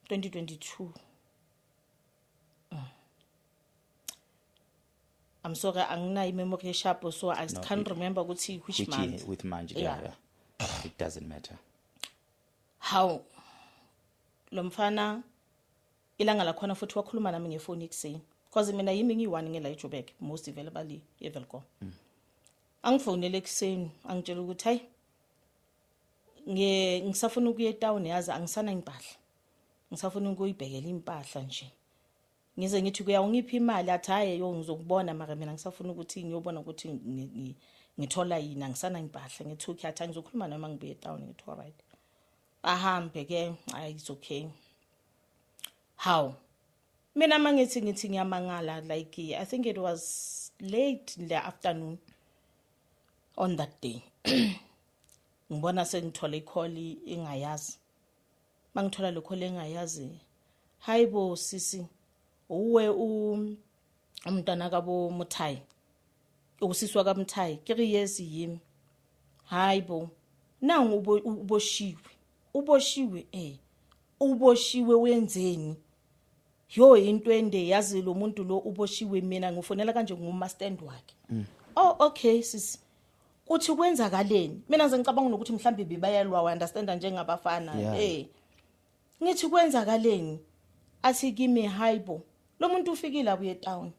2022. I'm sorry, angina memory sharp, so I can't remember which month. With manje, yeah. It doesn't matter. How lo mfana ilanga lakhona futhi wakhuluma nami ngefoni ekseni because mina yimi ngiyi1 ngela eJoburg most available eVelcom. Angifonele ekseni angitshela ukuthi hayi ngisafuna ukuya etown yazi angisana impahla. Ngisafuna ukuyibhekela impahla nje. Ngize ngithi kuya ungiphi imali athi hayi yo ngizokubona mara mina ngisafuna ukuthi ngiyobona ukuthi ngithola yini angisana impahla ngithi okay athi ngizokhuluma noma ngibuye etown ngithi alright. Ahambe ke it's okay. How? Mina mangithi ngiyamangala like I think it was late in the afternoon on that day. Ngibona sengithola icall engayazi. Mangithola le call engayazi. Hayibo sisi uwe umntana kabo Muthai. Usiswa kaMthai ke re yes yimi. Hayibo nangu uboshiwe uboshiwe wenzeni yo into ende yazi lo muntu lo uboshiwe mina ngifonela kanje ngumastand wakhe. Oh okay sis kuthi kwenzakaleni mina ngize ngicabanga ukuthi mhlambe bebayalwa understand njengabafana ngithi kwenzakaleni athi kimi hayibo lo muntu ufikile abuye town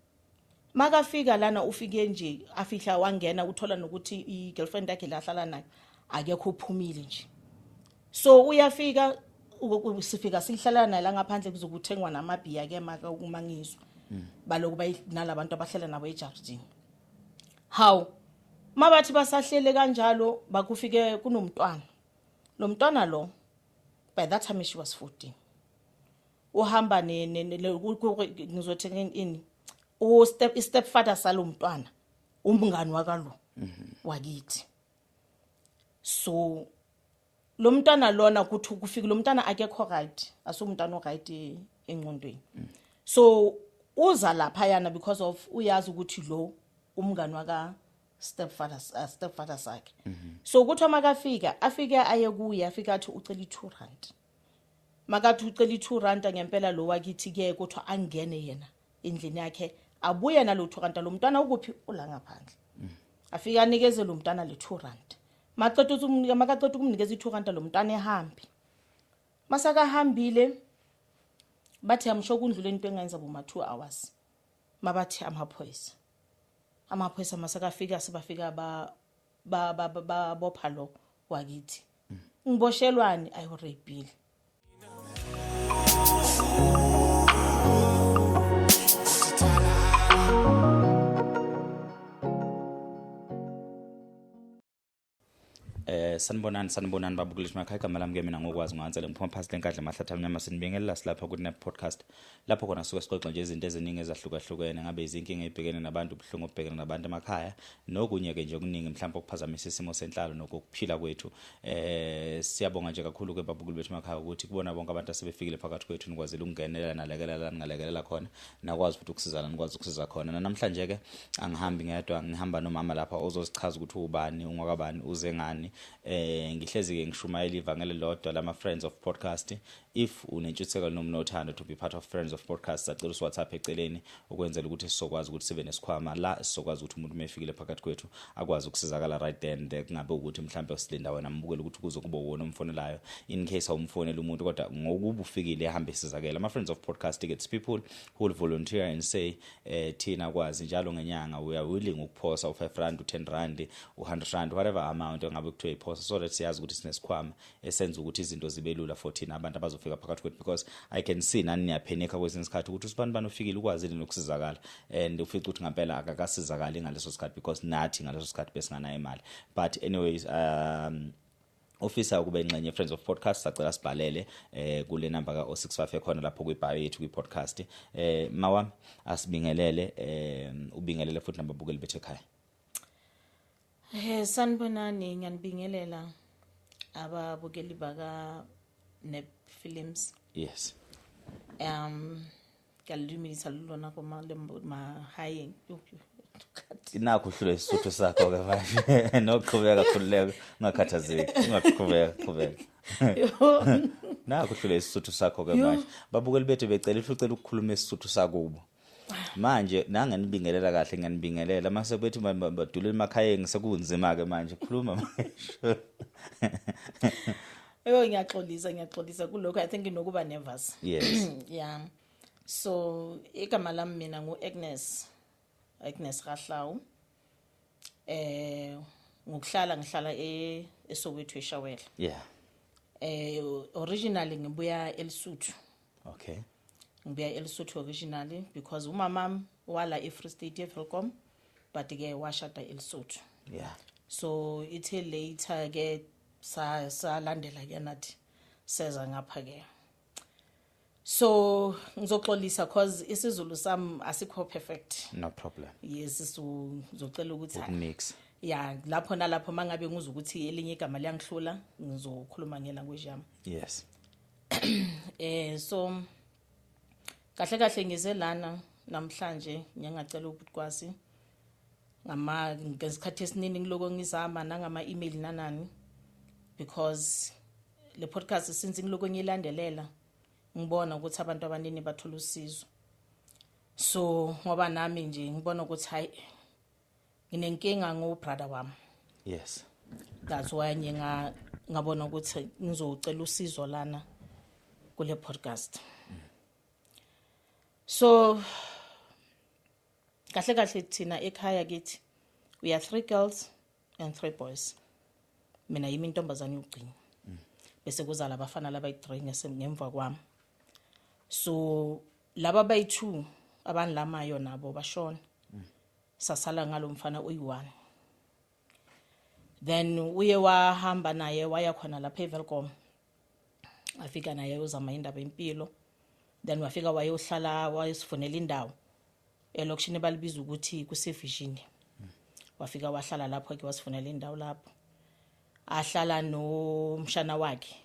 makafika lana ufike nje afihla wangena uthola nokuthi igirlfriend yakhe lahlala nayo akekho uphumile nje so uyafika sifika sihlala naye la ngaphandle kuzokuthengwa namabhiya ke maka umangizwa baloku bayinalabantu abahlala nabo eJardini. How mabathi basahlele kanjalo bakufike kunomntwana lo mntwana lo by that time she was 14 uhamba ngizothi ini stepfather salo mntwana umngani wakalo wakithi. So lo mntwana lona kuthi kufika lo mntwana akekho right asumntwana right engqondweni. So uza lapha yana because of uyazi ukuthi lo umngani waka stepfather sakhe. So kuthi makafika afika aye kuye afika athi ucela i2 rand. Makathi ucela i2 rand ngempela lo wakithi ke kuthi angene yena endlini yakhe abuye nalo 2 rand lo mntwana ukuphi ula ngaphandle. Afika anikeze lo mntwana le 2 rand. Maqeda ukumnikeza i2 rand lo mntwana ehambi. Masaka hambile bathi amsho kundlule into engayenza bo 2 hours. Mabathi amaphoyisa masaka fika sibafika ba bopha lo wakithi. Ngiboshelwani ayorepile. sanibonani babukeli emakhaya igama lami ke mina ngokwazi ngansele ngiphuma phansi lenkadla mahlathana nyama sinibingelela silapha ku Nep podcast lapho khona suka sixoxa nje izinto eziningi ezahlukahlukene ngabe izinkinga ezibhekene nabantu ubuhlungu obhekene nabantu emakhaya nokunye ke nje okuningi mhlawumbe okuphazamisa isimo senhlalo nokuphila kwethu. Siyabonga nje kakhulu ke babukeli bethu emakhaya ukuthi kubona bonke abantu asebefikile phakathi kwethu nikwazile ukungenelela nalekelela ningalekelela khona nakwazi futhi ukusizana nikwazi ukusiza khona. Namhlanje ke angihambi ngedwa ngihamba nomama lapha ozosichaza ukuthi ubani ungwakabani uze ngani. Ngihlezi ke ngishumayela ivangeli lodwa lama friends of podcast. If unentshisekelo noma unothando to be part of friends of podcast sacela uWhatsApp eceleni ukwenzela ukuthi sizokwazi ukuthi sibe nesikhwama la sizokwazi ukuthi umuntu mefikile phakathi kwethu akwazi ukusizakala right then kungabe ukuthi mhlambe silinda wena mbukele ukuthi kuzo kuba wona umfonelayo in case awumfonela umuntu kodwa ngokuba ufikile ehambe sizakela. Ama friends of podcast it's people who will volunteer and say thina kwazi njalo ngenyanga we are willing ukuphosa u5 rand u10 rand u100 rand whatever amount engabe kuthiwe iphosa so that siyazi ukuthi sinesikhwama esenza ukuthi izinto zibe lula for thina abantu abazofika phakathi kwethu because I can see nani niyapheneka kwesinye isikhathi ukuthi usibani banofikile ukwazi nokusizakala and ufica ukuthi ngempela akakasizakali ngaleso sikhathi because nathi ngaleso sikhathi besingana imali. But anyways officer kube ngcenye friends of podcast sacela sibhalele kule number ka 065 ekhona lapho kwibhayo yethu kwipodcast. Mawami asibingelele ubingelele futhi nababukeli bethu ekhaya. Sanibonani ngiyanibingelela ababukeli baka Nep Films. Yes. Kalumisa lona koma high inakho hlule isithu sakho ke manje noqhubeka khululeka ungakhathazeki ungaqhubeka. Naku hlule isisuthu sakho ke manje. Babukeli bethu becela ucela ukukhuluma isisuthu sakubo. Manje nanganibingelela kahle nganibingelela mase bethi badulele emakhaya ngisekunzima ke manje khuluma manje. Ngiyaxolisa kulokho. I think inokuba nervous. Yes. Yeah. So igama lami mina Agnes Rahlawu. Ngihlala eSoweto eShawela. Yeah. Originally ngibuya eLesotho. Okay. Ngibuya eLesotho originally because umama wala eFree State eVelcom but ke washada eLesotho. Yeah. So ithe later ke salandela ke nathi seza ngapha ke. So ngizoxolisa cause isiZulu sami asikho perfect. No problem. Yes, ngizocela ukuthi Mix. Yeah, lapho nalapho mangabe ngizwe ukuthi elinye igama liyangihlula ngizokhuluma ngelanguage yami. Yes. So kahle ngize lana namhlanje ngiyangacela ukwazi ngesikhathi esiningi ngiloko ngizama nangama email nanani because le podcast since ngiloko ngilandelela ngibona ukuthi abantu abaningi bathola usizo. So ngoba nami nje ngibona ukuthi hayi nginenkinga ngobrother wami. Yes. That's why ngabona ukuthi ngizocela usizo lana kule podcast. So kahle thina ekhaya kithi we are 3 girls and 3 boys. Mina yimi intombazane yogcina. Bese kuza labafana labayi3 ngemva kwami. So laba bayi2 abanilamayo nabo bashona. Sasala ngalo mfana oyi1. Then uye wahamba naye waya khona lapha eVelcom. Afika naye uzama indaba empilo. Then wafika wayohlala wayesifonela indawo elokishini balibiza ukuthi kusevision. Wafika wahlala lapho ke wasifonela indawo lapho. Ahlala nomshana wakhe.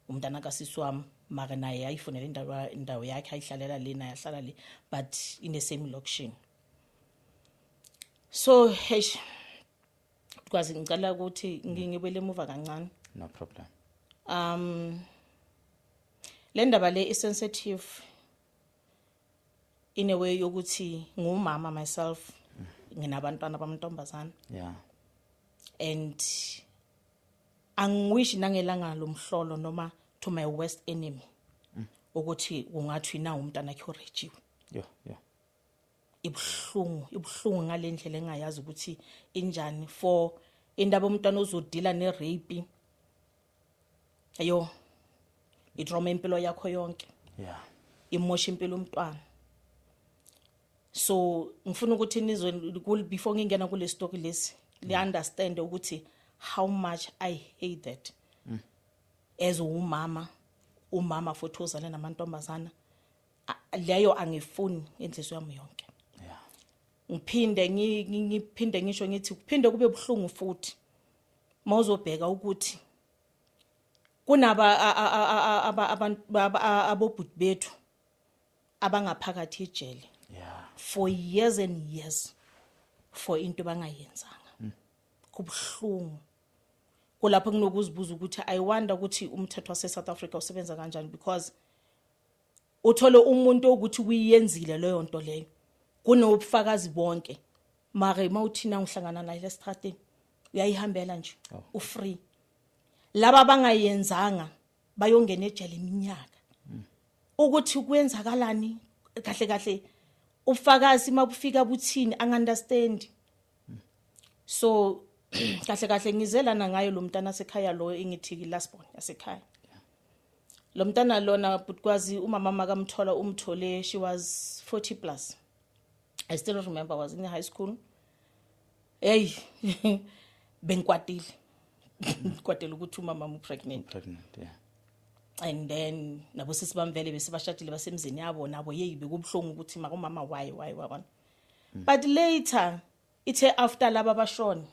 Umntana kasisi wami maka naye ayifonela indawo yakhe ayihlalela lena yahlala le but in the same location. So hey kwazi ngicela ukuthi ngibele emuva kancane. No problem. Le ndaba le sensitive in a way yokuthi ngumama myself nginabantwana bamntombazana. Yeah. And angiwishi nangelanga lomhlolo noma to my worst enemy ukuthi ungathi na umntana wakhe orejiwe. Yeah. Ibhlungu ngalendlela engayazi ukuthi injani for indaba umntwana ozodila nerape. Ayo idrama impilo yakho yonke. Yeah. Imosha impilo umntwana. So ngifuna ukuthi nizwe before ngingena kule story lesi le understand ukuthi how much I hate that. As umama fothozana namantombazana leyo angifuni inhliziyo yami yonke. Yeah. Ngiphinde ngisho ngithi kuphinde kube buhlungu futhi mawuzobheka ukuthi kunaba abobhuti bethu abangaphakathi ejele. Yeah. For years and years for into bangayenzanga. Kubuhlungu. Kulapho kunokuzibuza ukuthi I wonder ukuthi umthetho wase South Africa usebenza kanjani because uthole umuntu ukuthi uyenzile leyo nto leyo kunobufakazi bonke mara mawuthina ngihlangana naye eStrateni uyayihambela nje ufree. Laba bangayenzanga bayongena ejele iminyaka ukuthi kuyenzakalani kahle ufakazi mabufika buthini angunderstand. So kahle ngizelana ngayo lo mntana sekhaya lo engithi last born yasekhaya. Lo mntana lona butkwazi umama makamthola umthole she was 40 plus. I still remember I was in high school. Hey benkwatile. Kwatela ukuthi umama pregnant. Yeah. And then nabo sisi bamvele bese bashadile basemzini yabo nabo yeyibe kubhlungu ukuthi makamama why wabona. But later ithe after laba bashona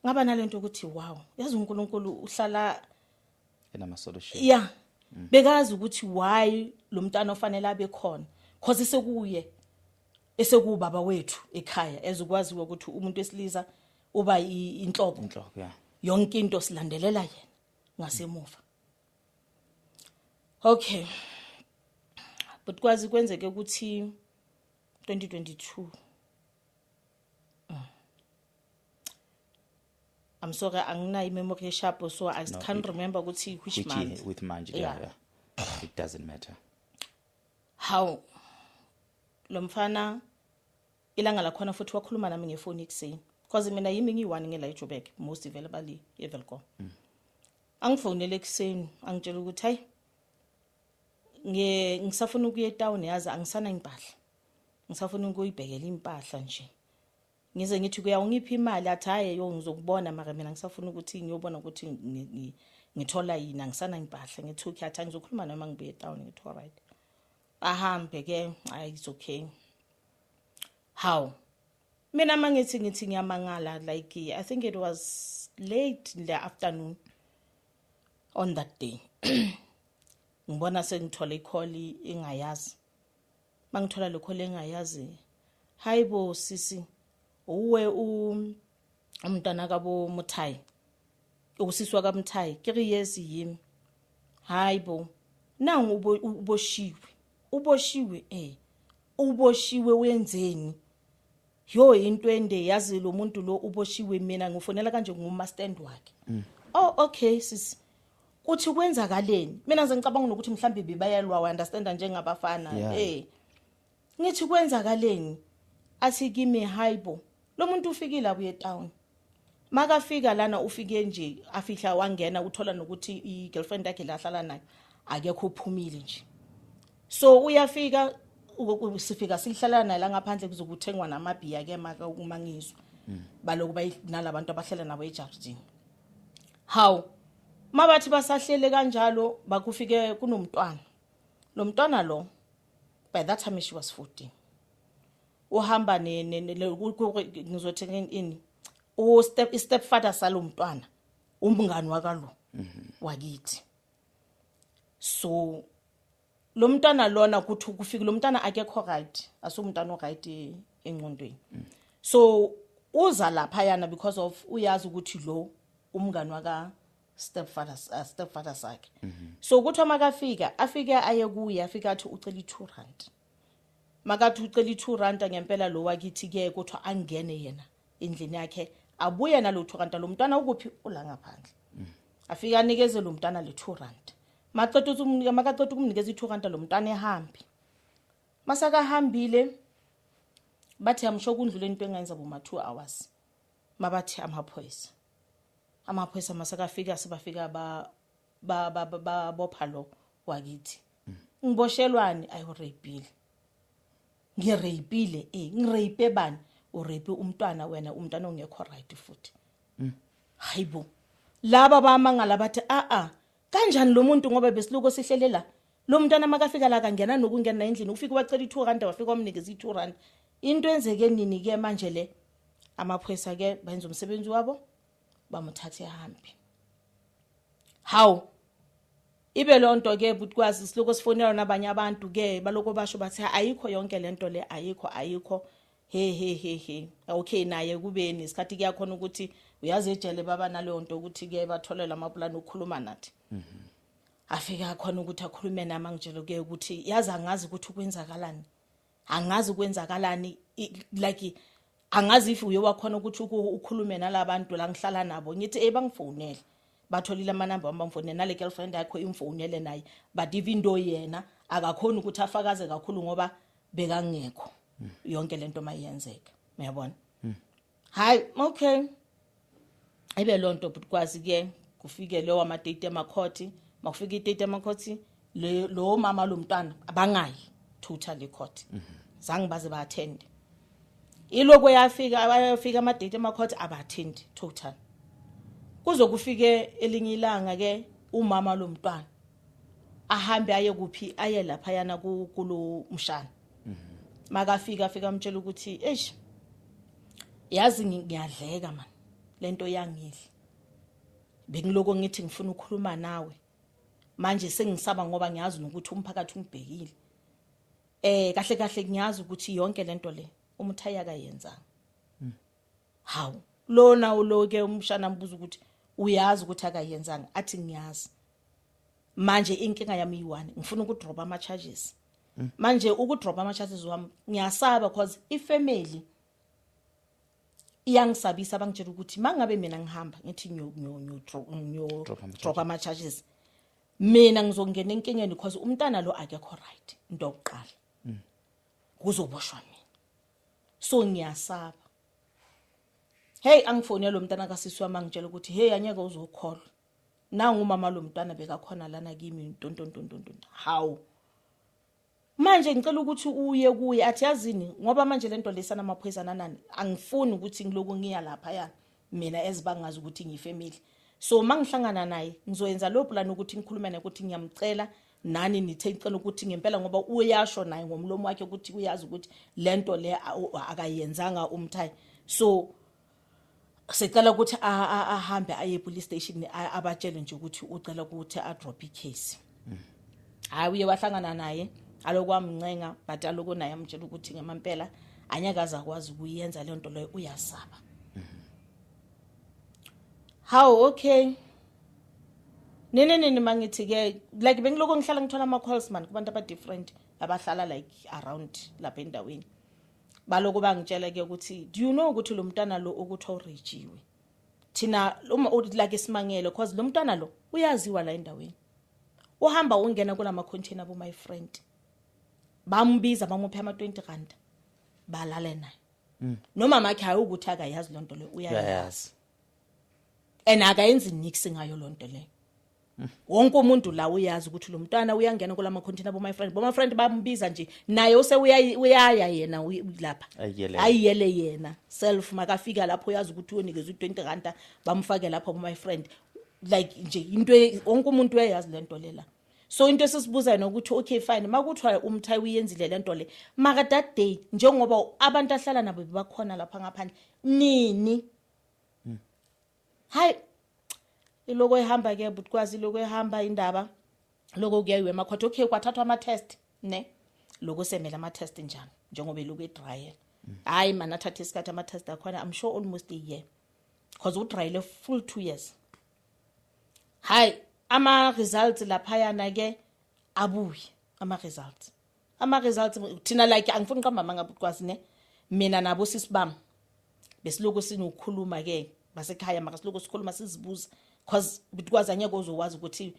ngaba nalento ukuthi wow yazi uNkulunkulu uhlala enama solution. Yeah. Bekazi ukuthi why lo mntana ofanele abe khona cause sekuye esekubaba wethu ekhaya ezikwaziwa ukuthi umuntu esiliza uba inhloko Yeah. yonke into silandelela yena ngasemuva. Okay, but kwazi kwenzeke ukuthi 2022 I'm sorry anginayo memory sharp so I can't remember ukuthi which month with manje yeah. It doesn't matter. How lo mfana ilanga lakhona futhi wakhuluma nami ngefoni ekseni because mina yimi ngiyi1 ngela eJoburg most available eVelcom angifonele ekseni angitshela ukuthi hayi ngisafuna ukuya etown yazi angisana impahla ngisafuna ukuyibhekela impahla nje ngize ngithi kuya ungiphi imali athi haye yo ngizokubona mara mina ngisafuna ukuthi ngiyobona ukuthi ngithola yini angisana impahla ngithuki athi ngizokhuluma noma ngibuye etown ngithi alright ahambe ke it's okay. How mina mangithi ngiyamangala like I think it was late in the afternoon on that day ngibona sengithola icall engayazi mangithola le call engayazi hayibo sisi uwe umntana kabo Muthayi usiswa kaMthayi 3 years yimi hayibo nangu uboshiwe wenzeni yo into ende yazi lo muntu lo uboshiwe mina ngifonela kanje ngumastand wakhe oh okay sisi uthi kwenzakaleni mina ngize ngicabanga ukuthi mhlambi bebayalwa I understand njengabafana ngithi kwenzakaleni athi kimi hayibo lo muntu ufikile abuye town makafika lana ufike nje afihla wangena uthola nokuthi igirlfriend yakhe lahlala nayo akekho uphumile nje so uyafika sifika sihlala naye la ngaphandle kuzokuthengwa namabhiya ke maka umangizwa baloku bayinalabantu abahlala nabo eJardini how mabathi basahlele kanjalo bakufike kunomntwana lo mntwana lo by that time she was 14 uhamba ngizothi ini stepfather salo mntwana umngani wakalo wakithi so lo mntwana lona kuthi kufika lo mntwana akekho right asumntwana right engqondweni so uza lapha yana because of uyazi ukuthi lo umngani waka stepfather sakhe so kuthi makafika afike aye kuye afika athi ucela i2 rand makathi ucela i2 rand ngempela lo wakithi ke kuthi angene yena endlini yakhe abuye nalo 2 rand lo mntwana ukuphi ula ngaphandle afika anikeze lo mntwana le 2 rand makaqeda ukumnikeza i2 rand lo mntwana ehambi masaka hambile bathi amsho kundlule into engayenza boma 2 hours mabathi amaphoyisa masakafika sibafika ba bopha lo wakithi ngiboshelwani ayorapile ngirapile ngirape bani urape umntwana wena umntwana ongekho right futhi hayibo laba bamangala bathi kanjani lo muntu ngoba besiluko sihlelela lo mntwana makafika la kangena nokungena endlini ufika wacela i2 rand wafika wamnikeza i2 rand into enzeke nini ke manje le amaphoyisa ke benza umsebenzi wabo bamuthathe ehambi how ibe lonto ke butikwazi siluko sifonela nabanye abantu ke baloko basho bathi ayikho yonke lento le ayikho he okay naye kubeni isikhathi kuyakhona ukuthi uyazi ejele baba naleyo nto ukuthi ke batholela amaplan ukukhuluma nathi afika khona ukuthi akhulume nami angitshela ke ukuthi yazi angazi ukuthi ukwenzakalani angazi ukwenzakalani like angazi if uye wakhona ukuthi ukhulume nalabantu la ngihlala nabo ngithi bangifonele batholile amanamba bamfonela nale girlfriend yakho imfonele naye but even though yena akakhona ukuthi afakaze kakhulu ngoba bekangekho yonke lento mayenzeka uyabona hayi okay ibe lonto butikwazi ke kufike lo amadate emakhoti makufika idate emakhoti lo mama lo mntwana abangayi totally court zange baze ba attend iloko yafika amadate emakhoti aba-attend total kuzokufike elinye ilanga ke umama lo mntwana ahambe aye kuphi aye lapha yana kulo mshana makafika amtshela ukuthi yazi ngiyadleka man lento yangidla bengiloko ngithi ngifuna ukukhuluma nawe manje sengisaba ngoba ngiyazi ukuthi umphakathi ungibhekile kahle ngiyazi ukuthi yonke lento le uMuthayi akayenza how lona uloke umshana mbuza ukuthi uyazi ukuthi akayenzanga athi ngiyazi manje inkinga yami yiwani ngifuna ukudrop ama charges manje ukudrop ama charges wami ngiyasaba because ifamily iyangisabisa abangitshela ukuthi mangabe mina ngihamba ngithi drop ama charges mina ngizongena enkingeni because umntana lo akekho right into yokuqala kuzoboshwa mina so ngiyasaba hey angifonela lo mntana kasisi wami angitshela ukuthi hey anyeke uzokholwa nangu umama lo mntana bekakhona lana kimi ntontontontonton how manje ngicela ukuthi uye kuye athi yazini ngoba manje lento lesana amaphoyisa nanani angifuni ukuthi ngiloku ngiya lapha yana mina ezibangazi ukuthi ngifamily so mangihlangana naye ngizoyenza lo plan ukuthi ngikhulume naye ukuthi ngiyamcela nani nithe ngicela ukuthi ngempela ngoba uyasho naye ngomlomo wakhe ukuthi uyazi ukuthi lento le akayenzanga umthayi so secala ukuthi ahambe aye police station abatshele nje ukuthi ucela ukuthi a drop icase hayi uye wahlangana naye alokwamncenga but aloko naye amtshela ukuthi ngemampela anyakaza kwazi ukuyenza le nto leyo uyasaba how okay nini mangithi ke like bengiloko ngihlala ngithola ama calls man kubantu aba different abahlala like around lapha endaweni baloko bangitshela ke ukuthi do you know ukuthi lo mntana lo ukuthi urejiwe thina uma like isimangele because lo mntana lo uyaziwa la endaweni uhamba ungena kulama container abo my friend bambiza bamuphe ama 20 rand balale naye noma makhe hayi ukuthi akayazi lonto le uyayazi and akayenzi nix ngayo lonto le wonke umuntu la uyazi ukuthi lo mntana uyangena kulama container abo my friend bambiza nje naye use uyaya yena lapha ayiyele yena self makafika lapho uyazi ukuthi unikeza u20 rand bamfake lapha my friend like nje into wonke umuntu uyayazi lento lela so into esisibuza nokuthi okay fine makuthiwa umthayi uyenzile lento le maka that day njengoba abantu ahlala nabo bakhona lapha ngaphandle nini hayi iloko ehamba ke butkwazi iloko ehamba indaba lokho kuyayiwe emakhotho okay kwathathwa ama test ne lokho semela ama test njani njengoba iloko edrial hayi mana thatha isikhathi ama test akhona I'm sure almost a year because udrial full 2 years hayi ama results lapha yana ke abuye ama results thina like angifuni qamba manga butkwazi ne mina nabo sisibam besiloko sinokukhuluma ke basekhaya maka siloko sikhuluma sizibuza because butkwazi anyeke uzowazi ukuthi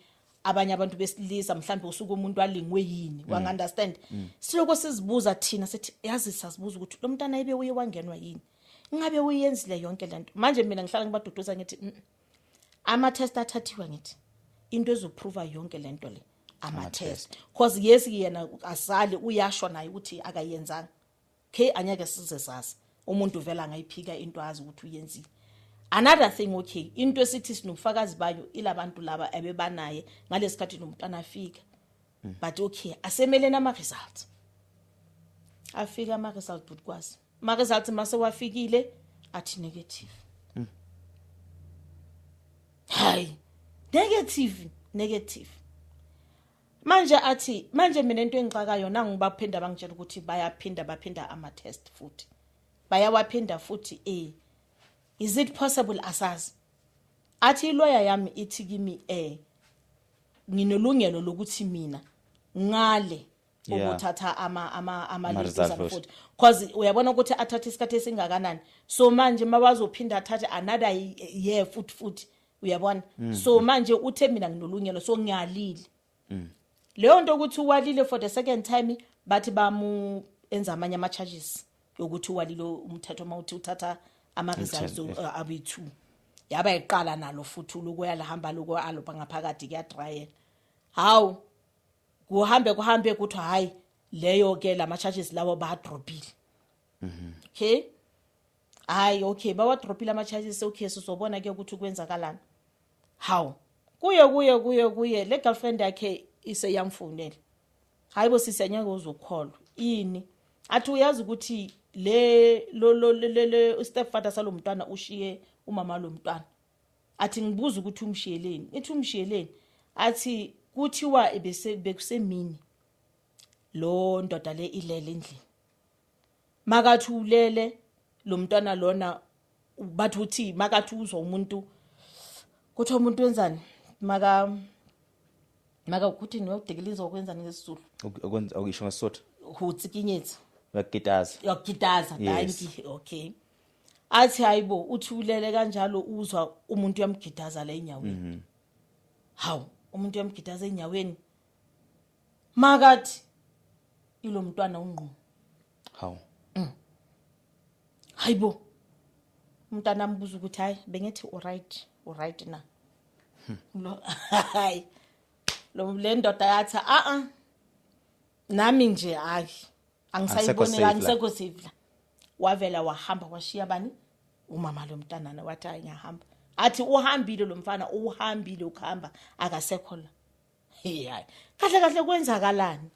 abanye abantu besilisa mhlambe usuku umuntu alingwe yini wanga understand siloko sizibuza thina sithi yazi sasibuza ukuthi lo mntana ibe uye wangenwa yini ngabe uyenzile yonke lento manje mina ngihlala ngibaduduza ngithi ama test athathiwe ngithi into ezoprova yonke lento le ama test because yes yena asali uyasho naye ukuthi akayenzanga okay anyeke size sazi umuntu vela ngayiphika into azi ukuthi uyenzile another thing okay into esithi sinofakazi bayo ilabantu laba ebebanaye ngalesikhathi nomntana afika but okay asemele nama results afika ama results butkwazi ama results mase wafikile athi negative hayi negative manje mina into engixakayo nangibaphinda bangitshela ukuthi baphinda ama test futhi bayawaphinda futhi is it possible asazi athi lawyer yami ithi kimi nginolungelo lokuthi mina ngale ukuthatha ama results futhi because uyabona ukuthi athatha isikhathi esingakanani so manje mabazophinda athathe another year futhi uyabona so manje uthe mina nginolungelo so ngiyalile leyo nto ukuthi uwalile for the second time bathi bamu enza amanye ama charges yokuthi uwalile umthetho mawuthi uthatha ama results abe2 yaba iqala nalo futhi lokuya lahamba lokho alopha ngaphakathi kuya trial how kuhambe kuthi hayi leyo ke lama charges lawo ba dropile okay hayi okay bawa dropile ama charges okay sizobona ke ukuthi kwenzakalana how kuye le girlfriend yakhe ise yamfonela hayibo sisanyaka uzokholwa ini athi uyazi ukuthi le stepfather salo mntwana ushiye umama lo mntwana athi ngibuza ukuthi umshiyeleni ethi umshiyeleni athi kuthiwa bekusemini lo ndoda le ilele endlini makathi ulele lo mntwana lona bathi uthi makathi uzwa umuntu kuthi umuntu wenzani maka ukuthi niyodikiliza ukwenza ngesizulu ukwenza okusho ngesotho utsikinyetsa uyagitaza yokugitaza Yes. thanki okay athi hayibo uthulele kanjalo uzwa umuntu uyamgidaza la enyaweni hawu umuntu uyamgidaza enyaweni makathi ilo mntwana unqo hawu hayibo umntana ambuza ukuthi hayi bengithi alright na lo hayi lo le ndoda yathi nami nje hayi angisayiboni safe la. angisekho safe la wavela wahamba washiya bani umama lo mntanana wathi hayi ngiyahamba athi uhambile lo mfana uhambile ukuhamba akasekho la hayi kahle kwenzakalani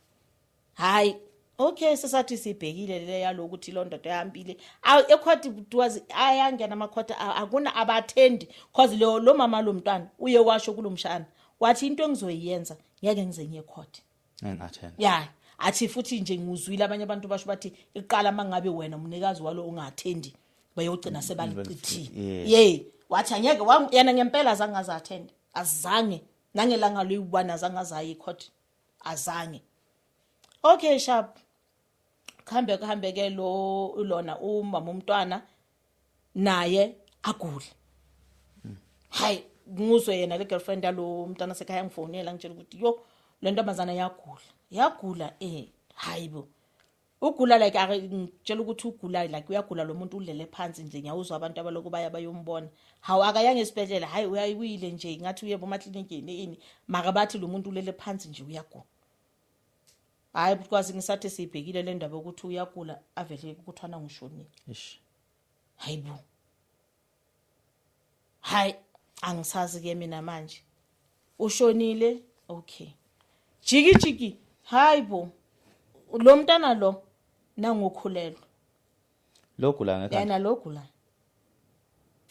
hayi okay sesathi sibhekile le yalokuthi lo ndoda ehambile ekhoti was ayangena amakhota akuna abathendi because lo mama lo mntwana uye washo kulomshana wathi into engizoyenza ngeke ngize ngiye ekhoti engathena ya athi futhi nje ngizwile abanye abantu basho bathi iqala mangabe wena umnikazi walo ungathendi bayogcina sebalichithile ye wathi angeke yena ngempela azange azathende azange nangelanga loyibona azange azayi ekhoti azange okay sharp kuhambe ke lona umama umntwana naye agule hayi nguzwe yena le girlfriend yalo mntwana sekhaya ngifonela ngitshela ukuthi yo le ntombazana yagula hayibo ugula like ngitshela ukuthi ugula like uyagula lo muntu ulele phansi nje ngiyawuzwa abantu abaloko bayombona hawu akayanga esibhedlela hayi uyayile nje ngathi uye bomaklinikini ini maka bathi lo muntu ulele phansi nje uyagula hayi because ngisathi sibhekile le ndaba ukuthi uyagula avele ukuthwana ngishonile ish hayibo hayi angisazi ke mina manje ushonile okay jiki hayibo lo mntana lo nangokhulelwe lokula ngekho yena logula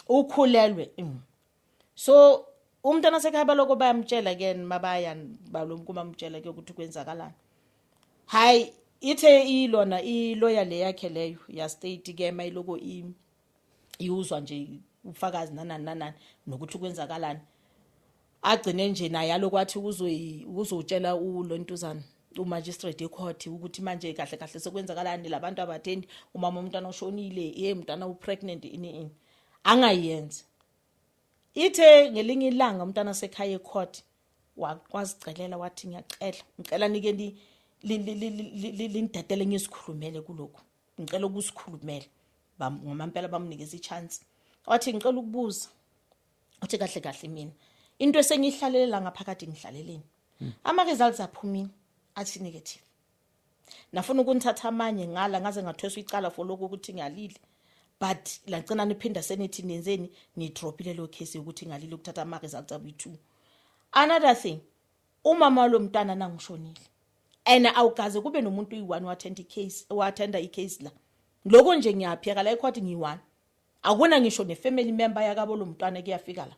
ukhulelwe so umntana sekhaya baloko bayamtshela ke mabaya balomkumamtshela ke ukuthi kwenzakalani hayi ithe ilona iloya le yakhe leyo ya state ke mayiloko iyuzwa nje ufakazi nanani nokuthi kwenzakalani agcine nje naye alokwathi uzotshela ulontuzana umagistrate ecourt ukuthi manje kahle sekwenzakalani labantu abathendi umama umntwana oshonile umntwana upregnant ini angayenzi ithe ngelinye ilanga umntwana sekhaya ecourt wazicelela wathi ngicela nike lindadele ngisikhulumele kuloko ngicela ukusikhulumela ngomampela bamnikeza ichance wathi ngicela ukubuza uthi kahle mina into esengihlalela ngaphakathi ngihlaleleni ama results aphumile athi negative nafuna ukunithatha amanye ngala ngaze ngathweswa icala for lokho ukuthi ngalile but lagcina niphinda senithi nenzeni ni dropile lo case ukuthi ngalile ukuthatha ama results abu2 another thing umama lo mntana nangishonile awugaze kube nomuntu uyi1 wathenda icase la lokho nje ngiyapheka la ecourt ngi1 akuna ngisho nefamily member yakabo lo mntwana kuyafika la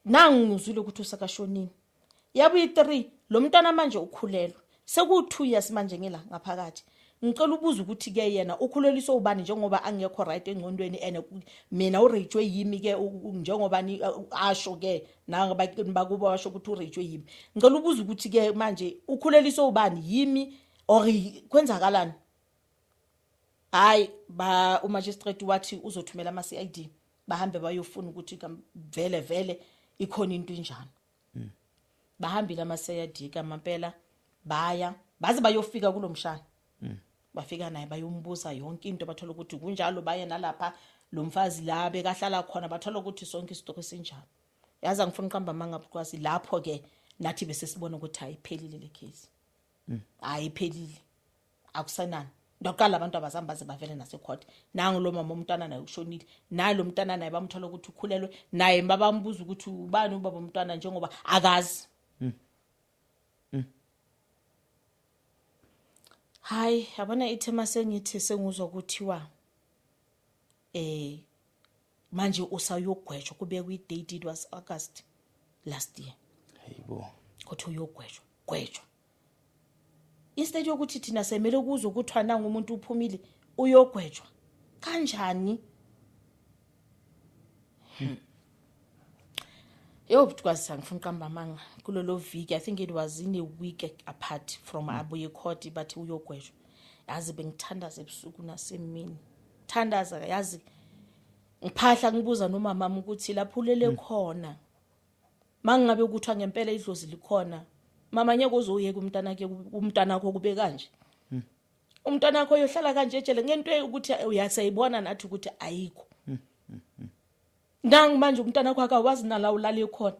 nangizwile ukuthi usakashonini yabuyi 3 lo mntwana manje ukhulelwe seku2 years manje ngila ngaphakathi ngicela ubuza ukuthi ke yena ukhuleliswa ubani njengoba angekho right engqondweni mina urejwe yimi ke njengoba ni asho ke bakuba washo ukuthi urejwe yimi ngicela ubuza ukuthi ke manje ukhuleliswa ubani yimi or kwenzakalani hayi umagistrate wathi uzothumela ama CID bahambe bayofuna ukuthi vele ikhona into enjani bahambile ama CID kamampela baze bayofika kulomshana bafika naye bayombuza yonke into bathola ukuthi kunjalo baye nalapha lo mfazi la bekahlala khona bathola ukuthi sonke isitoko sinjalo yazi ngifuna uqamba manga because lapho ke nathi bese sibona ukuthi ayiphelile le case ayiphelile akusanani ndoqala abantu abazambaze bavele nasecourt nangu lo mama umntwana naye ushonile naye lo mntwana naye bamthola ukuthi ukhulelwe naye babambuza ukuthi ubani ubaba umntwana njengoba akazi hayi yabona ithema sengithi senguzwa ukuthiwa manje usayogwetshwa kubekwa idate it was August last year hayibo kuthi uyogwetshwa instead yokuthi thina semele ukuzwa ukuthi nanga umuntu uphumile uyogwetshwa kanjani Yo, because angifuna uqamba manga kulolo viki. I think it was in a week apart from abuye court but uyogweshwa. Yazi bengithandaza ebusuku nasemini. Thandaza yazi ngiphahla ngibuza nomama mama ukuthi lapho ulele khona. Mangabe ukuthiwa ngempela idlozi likhona. Mama nyeke uzoyeka umntana wakho kube kanje. Umntana wakho uyohlala kanje ejele ngento ukuthi uyasayibona nathi ukuthi ayikho. Nangu manje umntana wakho akawazi nala ulale khona.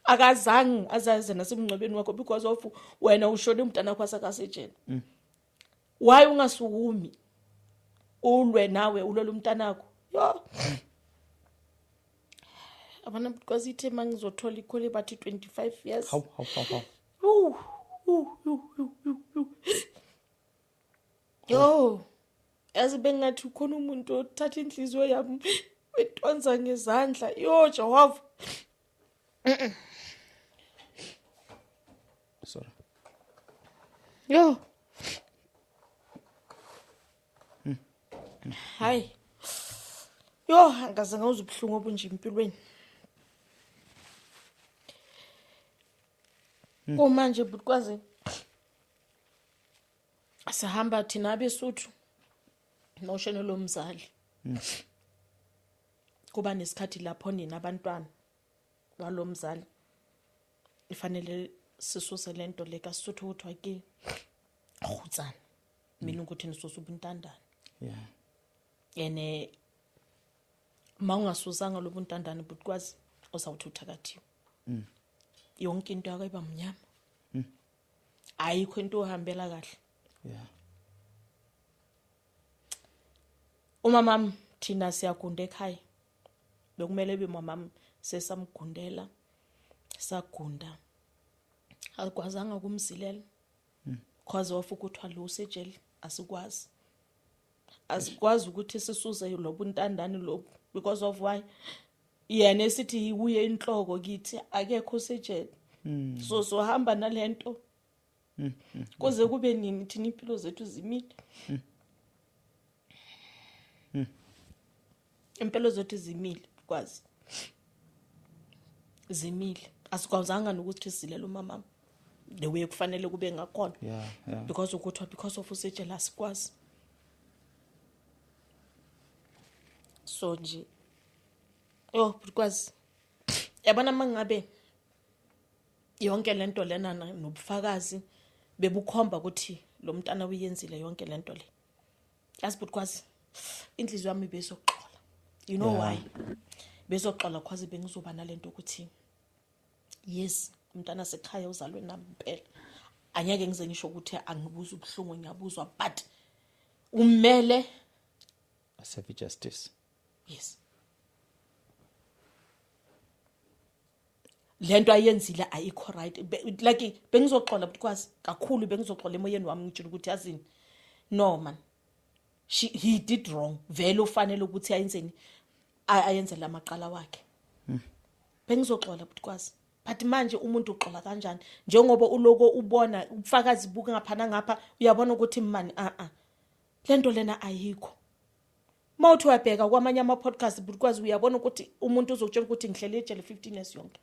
Akazange azaze nasemngcwabeni wakho because of wena ushone umntana wakho asakasejele. Why ungasukumi? Ulwe nawe ulolo umntana wakho. Yo. Abana because ithe mangizothola ikhole bathi 25 years. How. Yo. Yazi bengathi ukhona umuntu othatha inhliziyo yami etonza ngezandla. Yo Jehova. Sorry. Yo. Hayi. Yo, angaze ngawuza ubuhlungu obunje empilweni. Manje bukwazi asihamba thina abesuthu noshene lomzali. Kuba nesikhathi lapho nina abantwana balomzali ifanele sisuse lento leka sisuthu uthwa ke khutsana mina ukuthi nisusa ubuntandane. Yeah. Ene mawungasusanga lobuntandane bukwazi osawuthi uthakathiwe. Yonke into yakho iba mnyama. Ayikho into ohambela kahle. Yeah. Umama thina siyagunda ekhaya. Bekumele bemama sesamgundela. Sagunda. Alikwazanga kumzilela. Cause of ukuthi lo usejele asikwazi. Asikwazi ukuthi sisuze lobuntandane lobu because of why yena esithi uye inhloko kithi akekho sejele. So hamba nalento. Kuze kube nini thina impilo zethu zimile. Impilo zethu zimile kwazi. Zimile. Asikwazanga nokuthi silela umama. The way kufanele kube ngakhona. Yeah. Because of usejele asikwazi. So nje yo because yabona mangabe yonke lento lena nobufakazi bebukhomba ukuthi lo mntana uyenzile yonke lento le. Yazi because inhliziyo yami besoxola. You know why? Besoxola because bengizoba nalento ukuthi yes umntana sekhaya uzalwe nami impela. Anyeke ngize ngisho ukuthi angibuza ubuhlungu ngiyabuzwa but umele Serve justice. Yes. Lento ayenzile ayikho right. Like bengizoxola because kakhulu bengizoxola emoyeni wami ngitshela ukuthi yazini. No man. He did wrong. Vele ufanele ukuthi ayenzeni ayenze lamaqala wakhe. Bengizoxola because but manje umuntu uxola kanjani njengoba uloko ubona ubufakazi buke ngaphana ngapha uyabona ukuthi mani lento lena ayikho. Mawuthi wabheka kwamanye ama podcast because uyabona ukuthi umuntu uzokutshela ukuthi ngihlele ejele 15 years yonke.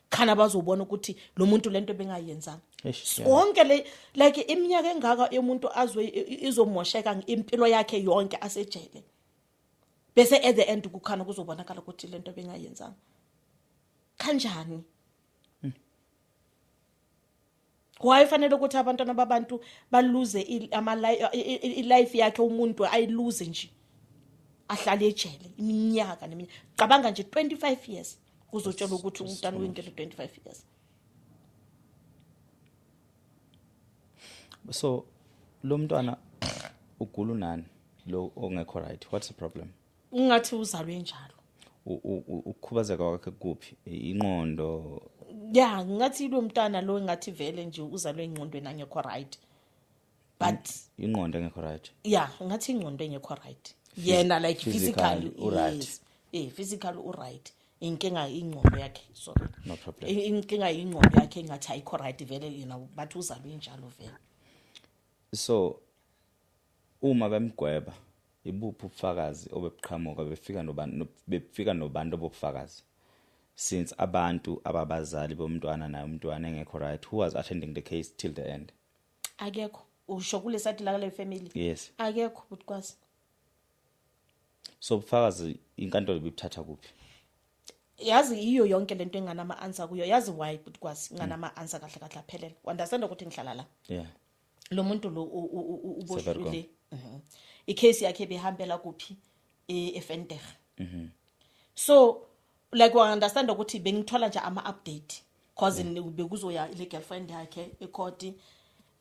Khana bazobona ukuthi lo muntu lento bengayenzanga. Sonke le like iminyaka engaka yomuntu azwe izomosheka impilo yakhe yonke asejele. Bese at the end kukhana kuzobonakala ukuthi lento bengayenzanga. Kanjani? Why fanele ukuthi abantwana babantu baluze life yakhe umuntu ayiluze nje? Ahlale ejele iminyaka neminyaka. Cabanga nje 25 years kuzotshela ukuthi umntana wengele 25 years. So lo mntwana ugula nani lo ongekho right? What's the problem? Ungathi uzalwe njalo. Ukukhubazeka kwakhe kuphi? Ingqondo. Yeah, ngathi lo mntana lo ngathi vele nje uzalwe ingqondweni angekho right. But ingqondo engekho right. Yeah, ngathi ingqondo engekho right. Yena like physically right. Physically right. Inkinga ingqondo yakhe sorry. No problem. Inkinga ingqondo yakhe ngathi ayikho right vele yena bathi uzalwe njalo vele. So uma bemgweba ibuphi ubufakazi obebuqhamuka befika nobantu bobufakazi since abantu ababazali bomntwana naye umntwana engekho right, who was attending the case till the end? Akekho. Usho kule side la kale family. Yes. Akekho butikwazi. So ubufakazi inkantolo ibuthatha kuphi? Yazi iyo yonke lento enganama answer kuyo. Yazi why butikwazi nganama answer kahle kahle aphelele. Understand ukuthi ngihlala la. Yeah. Lo muntu lo uboshule. Severcom. Icase yakhe behambela kuphi eFenter. So like wa understand ukuthi bengithola nje ama update cause bekuzoya ile girlfriend yakhe ecourt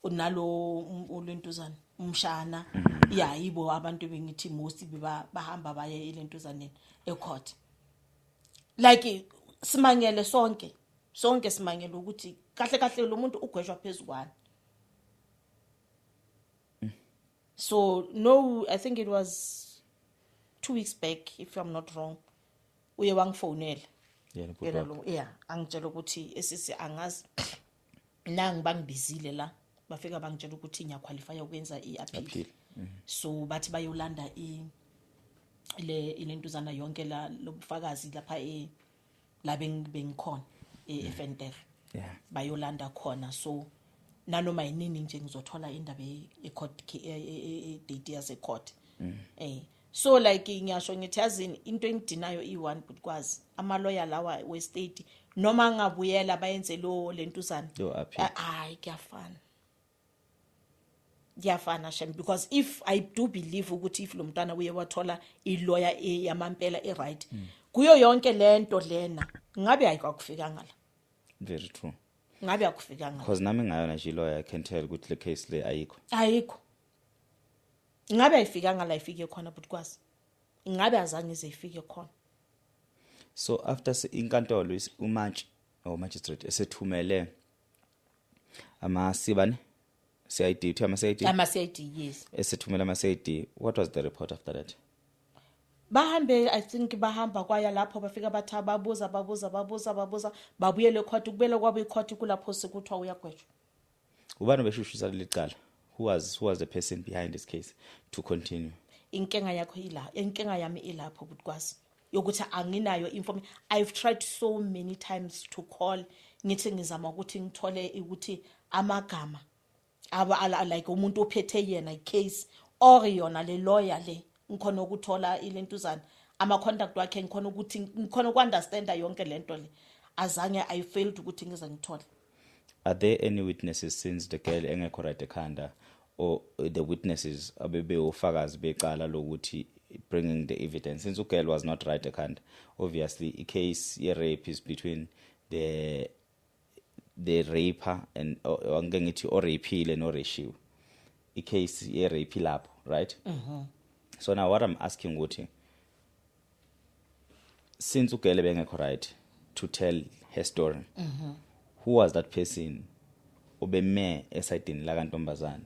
unalo ulentuzana umshana yeah yibo abantu bengithi most bahamba baye ilentuzaneni ecourt like simangele sonke simangele ukuthi kahle kahle lo muntu ugweshwa phezukwana. So no, I think it was 2 weeks back if I'm not wrong. Uye wangifonela. Yeah, lo yeah angitshela ukuthi esisi angazi nangi bangibizile la bafika bangitshela ukuthi ngiyaqualify ukwenza iappeal. So bathi bayolanda ilentuzana yonke la lobufakazi lapha la bengikhona eFenter. Yeah. Bayolanda khona so nanoma yinini nje ngizothola indaba ecourt date yase court. So like ngiyasho ngithi yazini into engidinayo i1 butikwazi ama lawyer lawa we state noma ngabuyela bayenze lentuzana hayi kuyafana shem because if I do believe ukuthi if lo mntwana uye wathola ilawyer yamampela right kuyo yonke lento lena ngabe ayikwakufikanga la. Very true. Ngabe akufikanga because nami ngayona nje lawyer I can tell ukuthi le case le ayikho ngabe ayifikanga la ifike khona butikwazi ngabe azange izifike khona. So after inkantolo umantshi or magistrate esethumele amasibane CID uthi ama-CID yes esethumele ama-CID, what was the report after that? Bahambe I think bahamba kwaya lapho bafika batha babuza babuyele ecourt kubele kwabe icourt kulapho sekuthiwa uyagwetshwa. Ubani beshushisa licala? Who was the person behind this case to continue? Inkinga yakho ila inkinga yami ilapho butikwazi yokuthi anginayo information. I've tried so many times to call ngithi ngizama ukuthi ngithole ukuthi amagama aba like umuntu ophethe yena icase or yona le lawyer le ngikhona ukuthola ilentuzana ama contact wakhe ngikhona ukuthi ngikhona ukunderstanda yonke lento le azange I failed ukuthi ngize ngithole. Are there any witnesses since the girl engekho right ekhanda or the witnesses abebe ufakazi beqala lokuthi bringing the evidence since the girl was not right ekhanda? Obviously a case ye rape is between the raper and angengithi or rapile no ratio. A case ye rape lapho, right? So now what I'm asking ukuthi since ugele bengekho right to tell her story, who was that person obeme esayidini la kantombazana?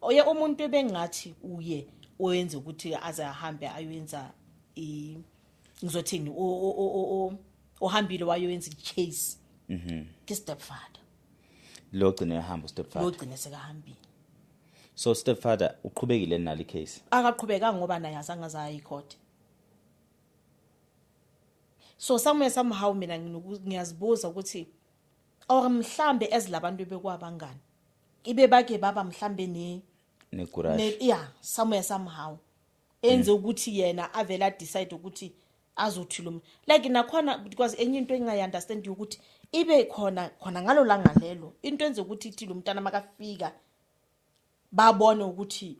Oye umuntu bengathi uye oyenza ukuthi aze ahambe ayoyenza ngizothini ohambile wayoyenza icase ke stepfather lo gcine ehamba stepfather lo gcine sekahambile. So stepfather uqhubekile nali case? Akaqhubeka ngoba naye azange zayi court. So somehow mina ngiyazibuza ukuthi or mhlambe ezilabantu bekwabangani ibe bake baba mhlambe ne garage yeah somehow enze ukuthi yena avela decide ukuthi azothi lo like nakhona because enye into engayiunderstand ukuthi ibe khona ngalo langalelo into enze ukuthi ithi lo mntana makafika babone ukuthi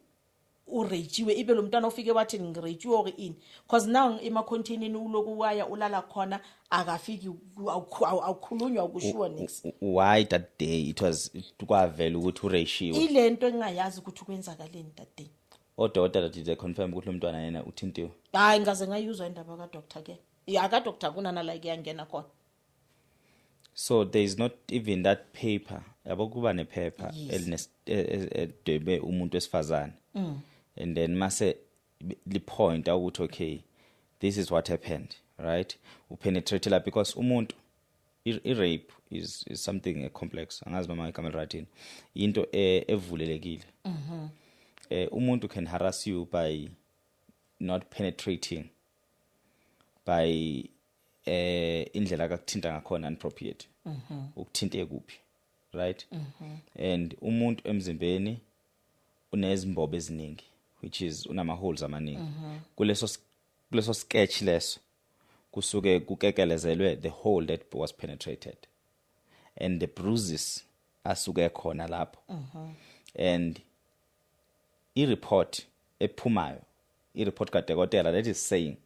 urejiwe ibe lo mntana ufike wathi ngirejiwe or in because now ema continent uloku waya ulala khona akafiki awukhulunywa ukushiwa next. Why that day it was kwavela ukuthi urejiwe ilento engayazi ukuthi kwenzakaleni that day. Odokotela did they confirm ukuthi lo mntwana yena uthintiwe? Hayi ngaze ngayuzwa indaba ka doctor ke ya ka doctor kunana like yangena khona. So there is not even that paper yabo kuba ne paper elinedebe umuntu wesifazana and then mase the point ukuthi okay this is what happened, right? Upenetrate la because umuntu rape is something complex angazi mama igama right in into evulelekile. Umuntu can harass you by not penetrating by indlela akuthinta ngakhona inappropriate ukuthinte kuphi, right? And umuntu emzimbeni unezimbobo eziningi, which is unama holes amaningi. Kuleso sketch leso kusuke kukekelezelwe the hole that was penetrated and the bruises asuke khona lapho. And i-report ephumayo, i-report kadokotela that is saying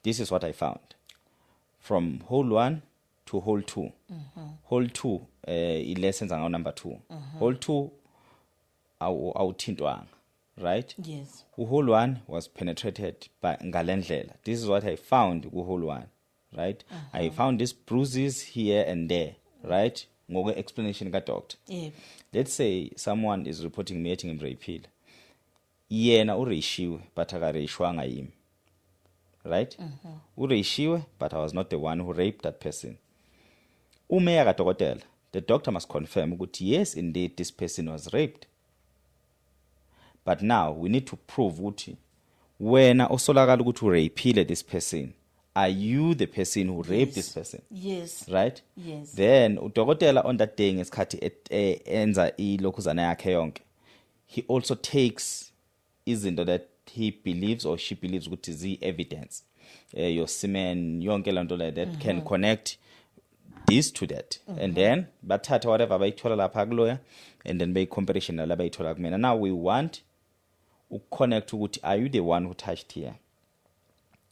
this is what I found from hole 1 to hole 2. Hole 2 i-lessons ngawo number 2. Hole 2 awuthintwanga, right? Yes. Hole 1 was penetrated by ngalendlela. This is what I found ku hole 1, right? I found these bruises here and there, right? Ngoku explanation ka doctor. Yeah. Let's say someone is reporting me ethi ngimrapile. Yena ureshiwe but akareshwanga yimi. Right? Ureshiwe but I was not the one who raped that person. Umeya ka dokotela, the doctor must confirm ukuthi yes indeed this person was raped. But now we need to prove ukuthi wena osolakala ukuthi urapile this person, are you the person who raped this person? Yes. Right? Yes. Then udokotela on that day ngesikhathi enza ilokhuzana yakhe yonke, he also takes izinto that he believes or she believes ukuthi zi evidence, your semen yonke lanto like that can connect this to that, and then bathatha whatever bayithola lapha kuloya and then bay comparison nala bayithola kumina. Now we want connect ukuthi are you the one who touched here,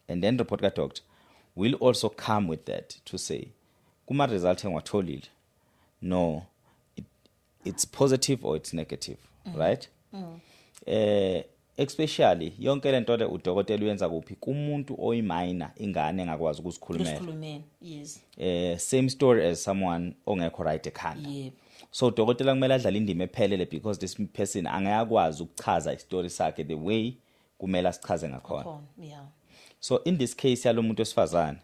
and then report ka doctor will also come with that to say kuma result engwatholile, no, it's positive or it's negative, right? Especially yonke lento le udokotela uyenza kuphi kumuntu oyiminor, ingane engakwazi ukuzikhulumela. Yes. Same story as someone ongekho right ekhanda. Yep. So udokotela kumele adlale indima ephelele because this person angayakwazi ukuchaza istory sakhe the way kumele asichaze ngakhona. Yeah. So in this case yalomuntu osifazana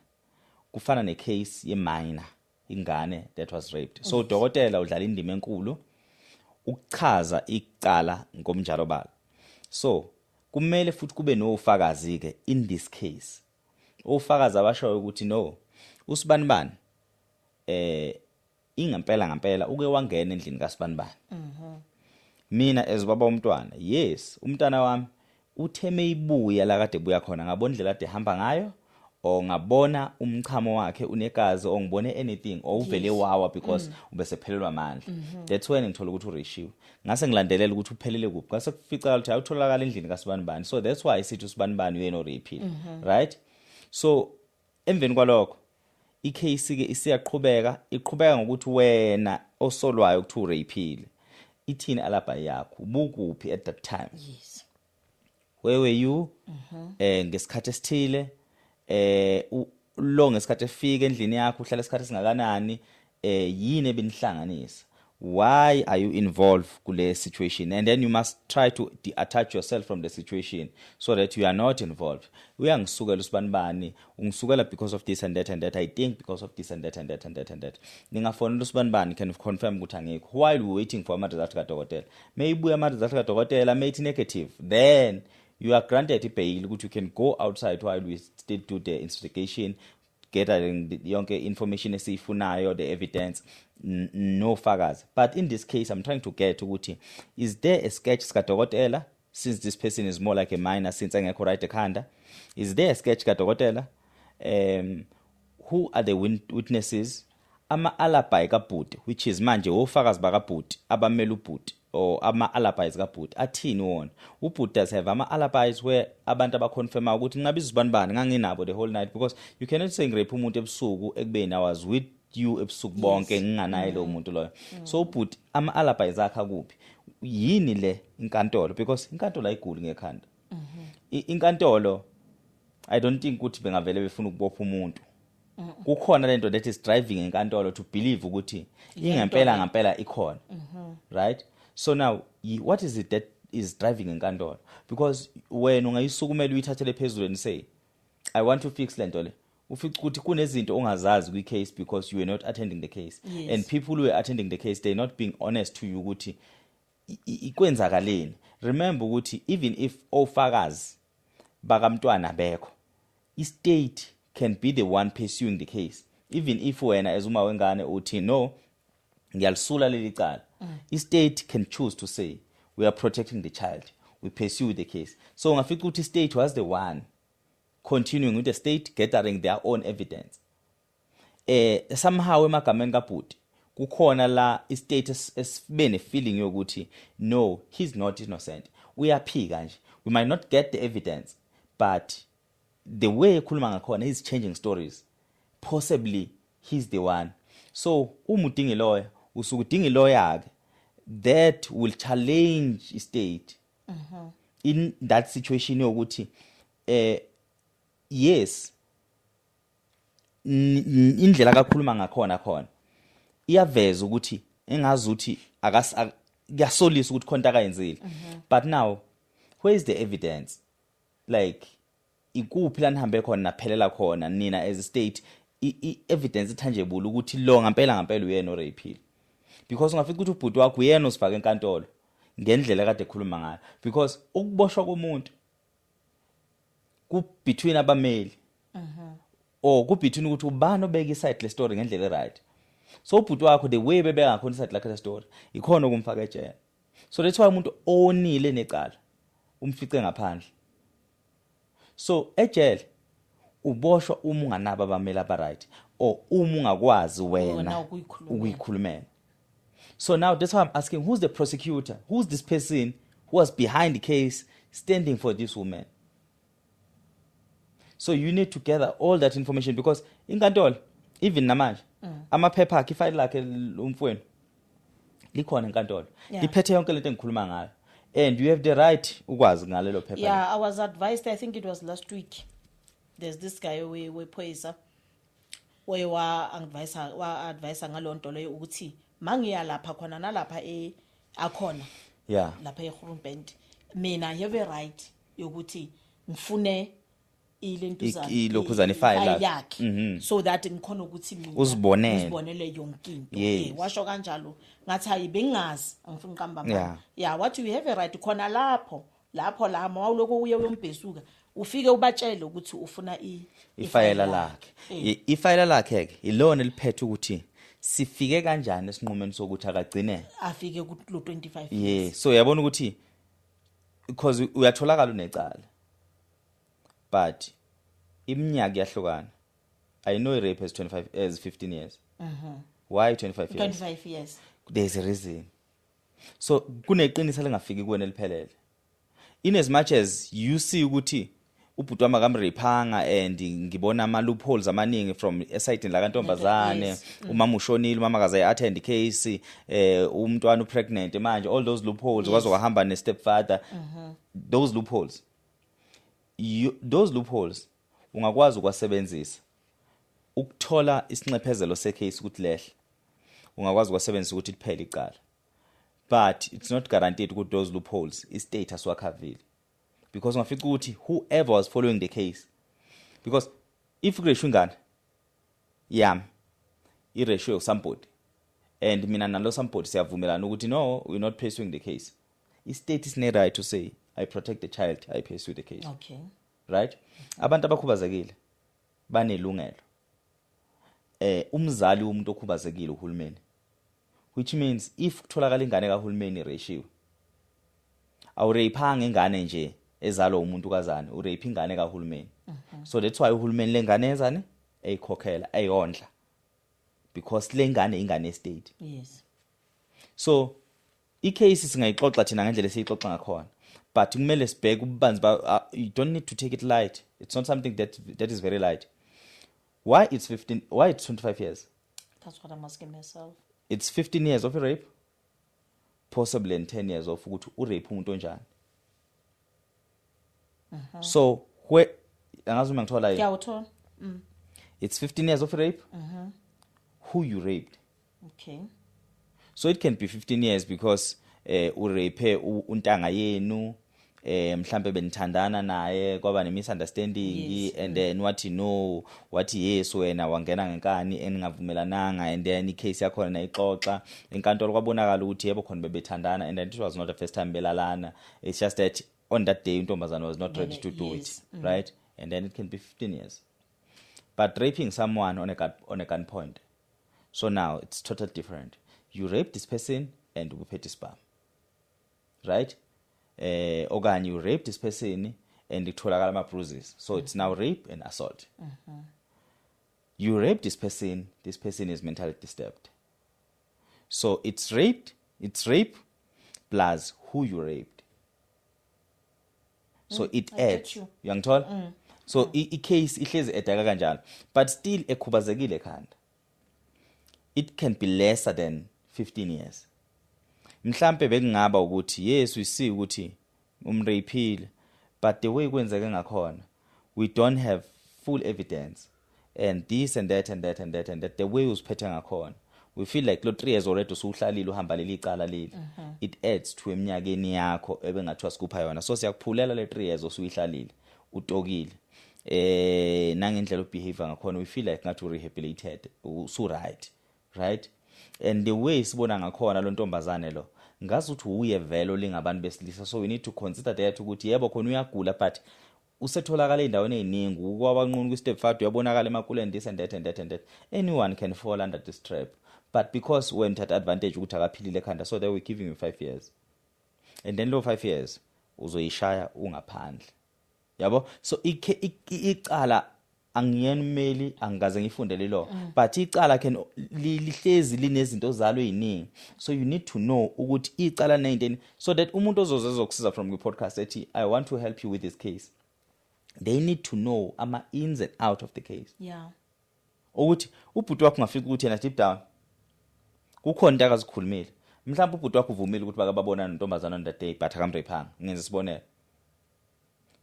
kufana necase yeminor, ingane that was raped. So udokotela udlala indima enkulu ukuchaza icala ngomnjalo bakhe. So kumele futhi kube nofakazi ke in this case. Ofakazi abashoyo ukuthi no, usibanibani ngampela uke wangena endlini kaSibanibani. Mina as baba umntwana, yes, umntana wami utheme ibuya la kade buya khona, ngabona indlela ade hamba ngayo or ngabona umchamo wakhe unegazi or ngibone anything or uvele wawa because ubesephelelwa amandla. That's when ngithola ukuthi ureshiwe. Ngase ngilandelela ukuthi uphelele kuphi. Ngase kufica ukuthi ayutholakala endlini kaSibanibani. So that's why sithi uSibanibani uyena orapile, right? So emveni kwalokho icase ke isiyaqhubeka, iqhubeka ngokuthi wena osolwayo ukuthi urapile ithini alibi yakho, ubukuphi at that time. Yes. Where were you ngesikhathi esithile, lo ngesikhathi efika endlini yakho uhlala isikhathi singakanani, yini ebinihlanganisa, why are you involved kule situation, and then you must try to detach yourself from the situation so that you are not involved. Uyangisukela uSibanibani, ungisukela because of this and that and that, I think because of this and that and that and that and that. Ningafonela uSibanibani can confirm ukuthi angekho while we waiting for ama result kadokotela. Maybe ama result kadokotela may it negative, then you are granted bail ukuthi you can go outside while we still do the investigation, gathering yonke information esifunayo, the evidence, no fakazi. But in this case I'm trying to get ukuthi is there a sketch kadokotela, since this person is more like a minor, since angekho right ekhanda, is there a sketch kadokotela, who are the witnesses, ama alibi kabhuti, which is manje ofakazi bakabhuti abamela ubhuti or ama alibis kabhuti athini wona. Ubhuti does have ama alibis where abantu abaconfirma ukuthi ngabiza uSibanibani nganginabo the whole night, because you cannot say ngirape umuntu ebusuku ekubeni I was with you ebusuku bonke nginganaye lo muntu loyo. So ubhuti ama alibis akha kuphi, yini le inkantolo, because inkantolo ayiguli ngekhanda. Inkantolo I don't think ukuthi bengavele befuna ukubopha umuntu. Kukhona lento that is driving enkantolo to believe ukuthi ngempela ikhona, right? So now what is it that is driving enkantolo? Because when ungayisukumela uyithathele phezulu and say I want to fix lento le, ufica ukuthi kunezinto ongazazi kwi case because you were not attending the case. Yes. And people who were attending the case, they're not being honest to you ukuthi ikwenzakaleni. Remember ukuthi even if ofakazi bakamntwana bekho, istate can be the one pursuing the case. Even if wena as uma wengane uthi no, ngiyalisula leli cala. I-state can choose to say, we are protecting the child. We pursue the case. So ungafica ukuthi state was the one continuing with the state gathering their own evidence. Somehow emagameni kaBhuti kukhona la i-state esibe ne-feeling yokuthi no, he's not innocent. Uyaphika nje. We might not get the evidence, but the way ekhuluma ngakhona he's changing stories. Possibly he's the one. So uma udinga lawyer, usuke udinga lawyer that will challenge i-state in that situation yokuthi yes, indlela kakhuluma ngakhona khona iyaveza ukuthi engazi ukuthi kuyasolisa ukuthi khonto akayenzile. But now where is the evidence? Like ikuphi la nihambe khona naphelela khona nina as a state evidence tangible ukuthi lo ngampela uyena orapile. Because ungafika ukuthi ubhuti wakho uyena osifaka enkantolo ngendlela kade ekhuluma ngayo, because ukuboshwa komuntu ku between abameli or ku between ukuthi ubani obeka iside le story ngendlela right. So ubhuti wakho the way bebeka ngakhona iside lakhe le story ikhona ukumfaka ejele. So that's why umuntu onile necala umfice ngaphandle. So ejele uboshwa uma unganaba abameli abaright or uma ungakwazi wena ukuyikhulumela. So now that's why I'm asking, who's the prosecutor? Who's this person who was behind the case standing for this woman? So you need to gather all that information, because inkantolo even namanje amaphepha akhe ifile lakhe umfweni likhona enkantolo liphethe yonke lento engikhuluma ngayo, and you have the right ukwazi ngalelo phepha. Yeah, I was advised, I think it was last week, there's this guy wePhoyisa wa advise ngalonto leyo ukuthi mangiya lapha khona nalapha akhona lapha eGroenbent, mina I have a right yokuthi ngifune ilokhuzana ifile yakhe so that ngikhona ukuthi mina uzibonele yonke into. Washo kanjalo ngathi hayi bengazi angifuni uqamba mama. What you have a right khona lapho la mawuloko uye uyombhesuka ufike ubatshele ukuthi ufuna ifile lakhe. Ifile lakhe ke ilona liphethe ukuthi sifike kanjani esinqumeni sokuthi akagcine afike ku 25 years. So uyabona ukuthi because uyatholakala unecala, but iminyaka yahlukana. I know rape has 15 years. Why 25 years? 25 years. There's a reason. So kuneqiniso lengafiki kuwena liphelele. In as much as you see ukuthi ubhuti wami akamrephanga and ngibona ama loopholes amaningi from eside la kantombazane, umama ushonile, umama akaze attend case, umntwana upregnant manje, all those loopholes kwaze wahamba ne stepfather. Those loopholes ungakwazi ukwasebenzisa ukuthola isincephezelo secase ukuthi lehle, ungakwazi ukwasebenzisa ukuthi liphele icala. But it's not guaranteed ukuthi those loopholes i-status wakhavile, because ungafika ukuthi whoever was following the case, because if kureshu ingane yami ireshu somebody and mina nalo somebody siyavumelana ukuthi no, we're not pursuing the case, i-state is ne right to say I protect the child, I pursue the case. Okay. Right? Abantu abakhubazekile banelungelo. Umzali womuntu okhubazekile uhulumeni, which means if kutholakala ingane kahulumeni ireshiwe, awureyphanga ingane nje ezalwa umuntu kazana, ureypha ingane kahulumeni. So that's why uhulumeni lengane ezane eyikhokhela eyondla, because lengane ingane estate. Yes. So i-case singayixoxa thina ngendlela esiyixoxa ngakhona, but kumele sibheke ububanzi you don't need to take it light. It's not something that is very light. Why it's 25 years? That's what I'm asking myself. It's 15 years of a rape, possibly and 10 years of ukuthi urape umuntu onjani. So where angazuma ngithola yini? Ngiyawuthola. It's 15 years of a rape. Who you raped? Okay. So it can be 15 years because urape untanga yenu, mhlambe benithandana naye kwaba ne misunderstanding, and then wathi no, wathi yes wena wangena ngenkani eningavumelananga, and then icase yakho na ixoxa enkantolo kwabonakala ukuthi yebo khona bebethandana, and then it was not the first time belalana. It's just that on that day untombazana was not ready to do it, right? And then it can be 15 years. But raping someone on a gunpoint, so now it's totally different. You rape this person and uphethe spam, right? Okanye you rape this person and itholakala ama bruises, so it's now rape and assault. You rape this person is mentally disturbed, so it's rape plus who you raped, so it I get adds. you. Uyangithola? So i-case ihlezi edaka kanjalo, but still ekhubazekile ekhanda. It can be lesser than 15 years. Mhlambe bekungaba ukuthi yes we see ukuthi umrapile, but the way kwenzeke ngakhona we don't have full evidence, and this and that and that and that and that, the way usiphethe ngakhona we feel like lo 3 years already usuhlalile uhamba leli icala leli. It adds to eminyakeni yakho ebengathiwa sikupha yona, so siyakuphulela le 3 years osuyihlalile utokile nangendlela behavior ngakhona we feel like ngathi rehabilitated usu right, and the way sibona ngakhona lo ntombazane lo ngazi ukuthi uye vele lingabantu besilisa, so we need to consider that ukuthi yebo khona uyagula but usetholakala endaweni eziningi ukwabanqunu ku step 5 uyabonakala emakuleni this and that and that and that. Anyone can fall under this trap, but because when that advantage ukuthi akaphilile ekhanda, so they were giving you 5 years, and then lo 5 years uzoyishaya ungaphandle, yabo. So icala angiyenimeli angikaze ngifundele lo, but icala can lihlezi linezinto zalo eziningi, so you need to know ukuthi icala nendeni, so that umuntu ozokusiza from the podcast ethi I want to help you with this case, they need to know ama ins and out of the case. Yeah. Ukuthi ubhuti wakho ungafika ukuthi yena deep down kukhona into akazikhulumile, mhlawumbe ubhuti wakho uvumile ukuthi bakababonana nentombazana on that day but akamrephanga, ngenza isibonelo.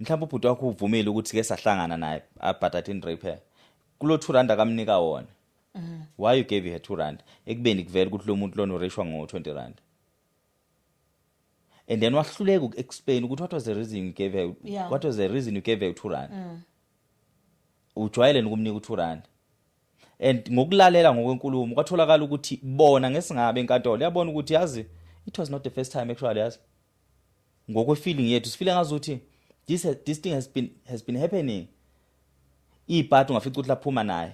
Mhlawumbe ubhuti wakho uvumile ukuthi ke sahlangana naye but I didn't rape her, kulo 2 rand akamnika wona. Why you gave her 2 rand ekubeni kuvela ukuthi lo muntu lona ureshwa ngo 20 rand, and then wahluleka uku-explain ukuthi what was the reason you gave her, Yeah. what was the reason you gave her 2 rand. Ujwayele ukumnika 2 rand, and ngokulalela ngokwenkulumo kwatholakala ukuthi bona ngesingabe enkantolo yabona ukuthi yazi it was not the first time actually, yazi ngokwe feeling yethu sifile ngazuthi this thing has been happening. Ibhati ungafica ukuthi laphuma naye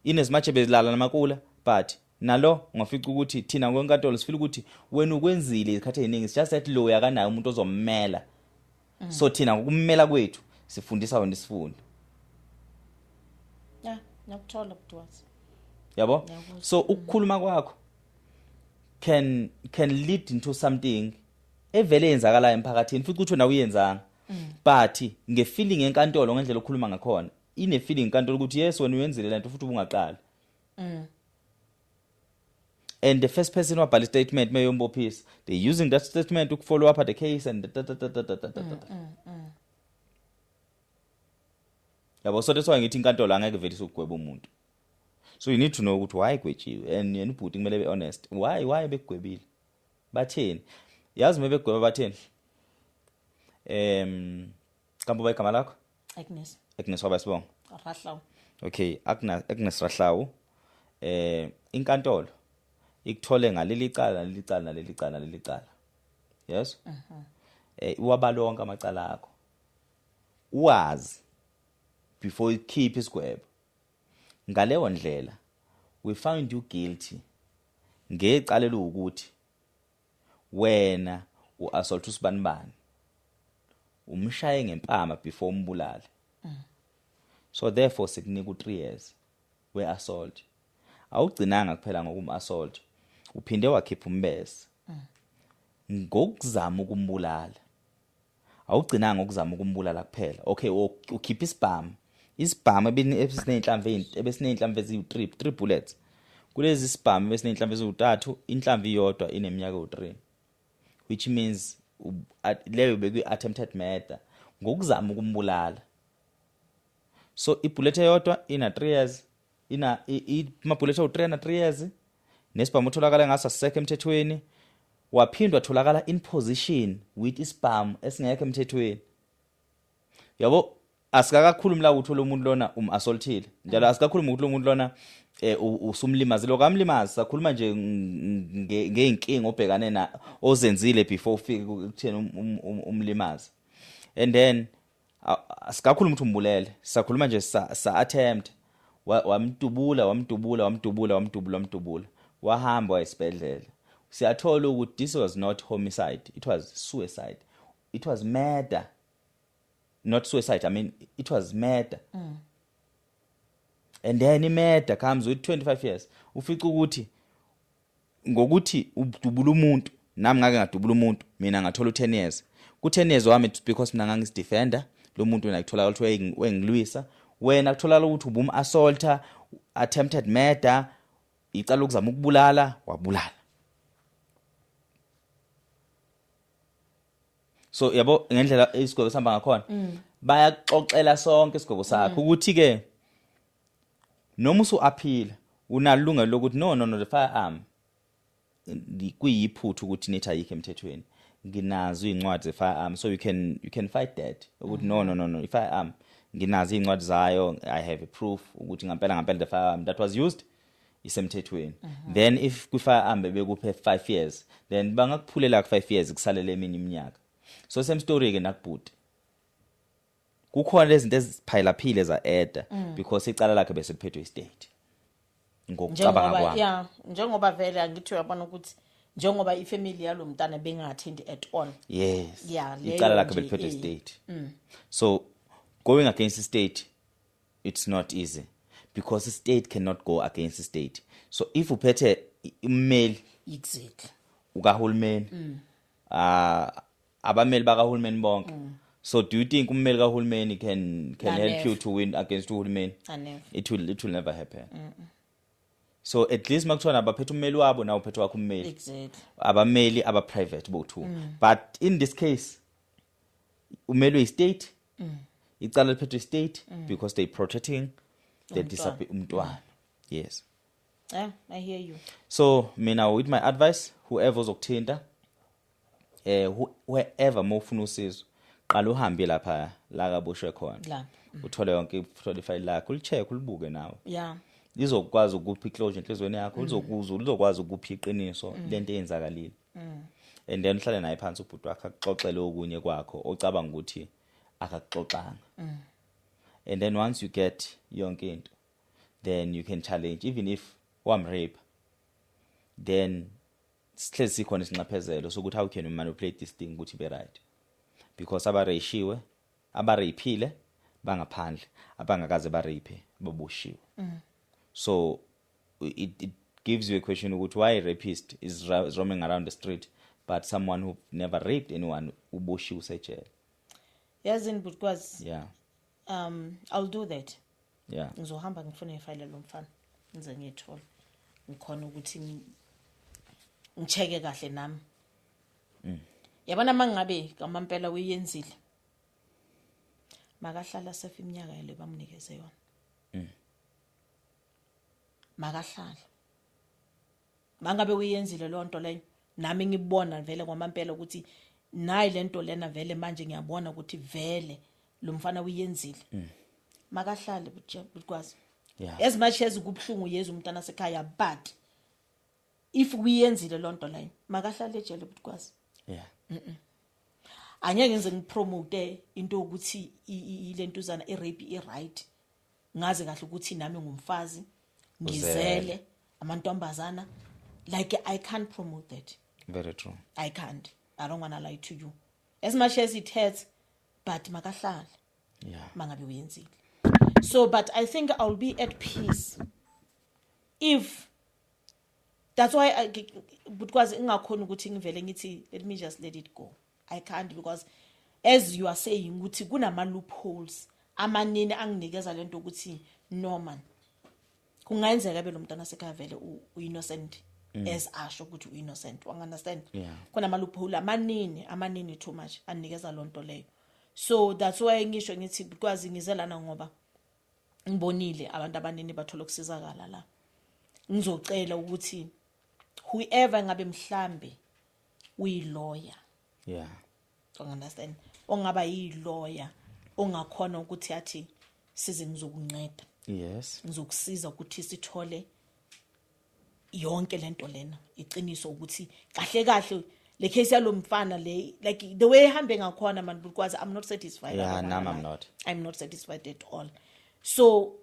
inezimatshe bezilala namakula, but nalo ungafica ukuthi thina kwenkantolo sifile ukuthi wena ukwenzile izikhathi eziningi, it's just that lo yakanayo umuntu ozommela, so thina ngokummela kwethu sifundisa wena isifundo, Yeah, ngiyakuthola Butwazi. yabo. Yabo. So ukukhuluma kwakho can lead into something evele yenzakala emphakathini futhi ukuthi wena uyenzanga, but ngefeeling enkantolo ngendlela okhuluma ngakhona ine feeling enkantolo ukuthi yes wena uyenzile lento futhi ubungaqala. And the first person who abhali statement meyombophisa, they using that statement to follow up at the case and yabo. So that's why ngithi inkantolo angeke vele isugweba umuntu, so you need to know ukuthi why gwetshiwe, and yena ubhuti kumele be honest why begwebile, batheni, yazi mebegweba batheni. Kambo ba igama lakho? Agnes wabasibonga. Rahlawu. Okay, Agnes Rahlawu, inkantolo ikuthole ngaleli cala, yes. Uwabalonke amacala akho uwazi before you keep isigwebo. Ngaleyo ndlela we found you guilty ngecala ukuthi wena uassault usibanibani umshaye ngempama before umbulale, so therefore sikunika 3 years we assault. Awugcinanga kuphela ngokum-assault, uphinde wakhipha umbese ngokuzama ukumbulala. Awugcinanga ngokuzama ukumbulala kuphela, okay, ukhipha isibhamu ebesiney'nhlamvu eziwu-3 bullets. Kulezi sibhamu ebesiney'nhlamvu eziwu-3, inhlamvu iyodwa ineminyaka ewu-3, which means leyo bekuyi-attempted murder ngokuzama ukumbulala. So ibullet eyodwa ina 3 years, amabullet awu-3 na 3 years, nesibhamu utholakala ngaso asisekho emthethweni, waphindwa atholakala in position with isibhamu esingekho emthethweni. Yabo, asikakakhulumi la ukuthi lo muntu lona assaultile, njalo asikakhulumi ukuthi lo muntu lona usumlimazile okamlimazi, sakhuluma nje ngeinkinga obhekane na ozenzile before ufike ukuthena umlimazi. And then asikakhuluma ukuthi umbulele, sakhuluma nje sa attempt wamdubula wahamba esibhedlela. Siyathola ukuthi this was not homicide, it was suicide, it was murder, not suicide, I mean it was murder. And then murder comes with 25 years. Ufica ukuthi ngokuthi udubula umuntu nami ngake ngadubula umuntu mina ngathola u10 years. Ku10 years wami because mina ngangisidefender lo muntu wena kuthola ukuthi wengilwisa, wena kuthola ukuthi ubum-assaulter, attempted murder, icala ukuzama ukubulala, wabulala. So yabo ngendlela isigwebo sihamba ngakhona bayaxoxela sonke isigwebo sakho ukuthi ke noma usu-aphila unalo ilungelo lokuthi no the firearm kuyiphuthu ukuthi nithi ayikho emthethweni. Nginazo incwadi ze-firearm, so you can fight that ukuthi no i-firearm nginazo incwadi zayo, I have a proof ukuthi ngempela the firearm that was used isemthethweni. Then if ku-firearm bekuphe 5 years, then bangakuphulela ku5 years kusalele eminye iminyaka. So same story ke nakubhuti. Kukhona lezi zinto eziphayelaphile za-eda because icala lakhe bese liphethwe istate. Ngokucabanga kwami. Njengoba vele angithi uyabona ukuthi njengoba ifamily yalo mntana bengathendi at all. Yes. Yeah, icala lakhe beliphethwe istate. So going against the state, it's not easy because the state cannot go against the state. So if uphethe immeli exactly ukahulumeni abameli bakahulumeni bonke. So do you think ummeli kahulumeni can help you to win against uhulumeni? It will never happen. So at least makuthiwa abaphethe ummeli wabo nawo uphethe wakho ummeli. Exactly. Abameli aba-private bo-two. But in this case ummeli we-state, icala liphethwe state because they protecting the umntwana. Yes. Yeah, I hear you. So mina with my advice, whoever uzokuthinta wherever mawufuna usizo, qala uhambe lapha la kaboshwe khona. La. Uthole yonke i-file lakho, ulicheck ulibuke nawe. Yeah. Lizokwazi ukuphi closure enhlizweni yakho, lizokwazi ukuphi iqiniso lento eyenzakalile. And then uhlale naye phansi ubhuti wakhe akuxoxele okunye kwakho ocabanga ukuthi akakuxoxanga. And then once you get yonke into, then you can challenge, even if wamrape, then sihlezi sikhona isinxephezelo sokuthi how can you manipulate this thing ukuthi be right, because abarayishiwe abarayphile bangaphandle abangakaze barape baboshiwe. So it gives you a question ukuthi why a rapist is roaming around the street but someone who never raped anyone uboshiwe usejele. Yazini because yeah, I'll do that. Yeah. Ngizohamba ngifune ifile lo mfana ngize ngiyithola ngikhona ukuthi ngicheke kahle nami. Yabona mangabe kamampela uyenzile makahlala safe iminyaka yale bamnikeze yona. Makahlala mangabe uyenzile lo nto leyo nami ngibona vele kwamampela ukuthi nayi lento lena vele manje ngiyabona ukuthi vele lo mfana uyenzile. Makahlale because as much as kubhlungu yezwe umntana sekhaya, but if uyenzile lo nto leyo makahlale ejele because angeke ngize ngipromote into ukuthi ilentuzana irape iright, ngaze kahle ukuthi nami ngumfazi ngizele amantombazana, like I can't promote that. Very true. I can't. I don't want to lie to you as much as it hurts, but makahlale mangabe uyenzile. So but I think I'll be at peace if that's why because ingakhona ukuthi ngivele ngithi let me just let it go. I can't, because as you are saying ukuthi kunama loopholes amanini anginikeza lento ukuthi no man kungayenzeka be lo mntana sekhaya vele u-innocent as asho ukuthi u-innocent, understand? Kunama loophole amanini too much anikeza lonto leyo. So that's why ngisho ngithi because ngizelana ngoba ngibonile abantu abanini bathola ukusizakala la. Ngizocela ukuthi whoever ngabe mhlambe uyi-lawyer, understand, ongaba yi-lawyer ongakhona ukuthi athi size ngizokunceda, ngizokusiza ukuthi sithole yonke lento lena iqiniso ukuthi kahle kahle le case yalo mfana le, like the way ihambe ngakhona man, because I'm not satisfied. I'm not satisfied at all. So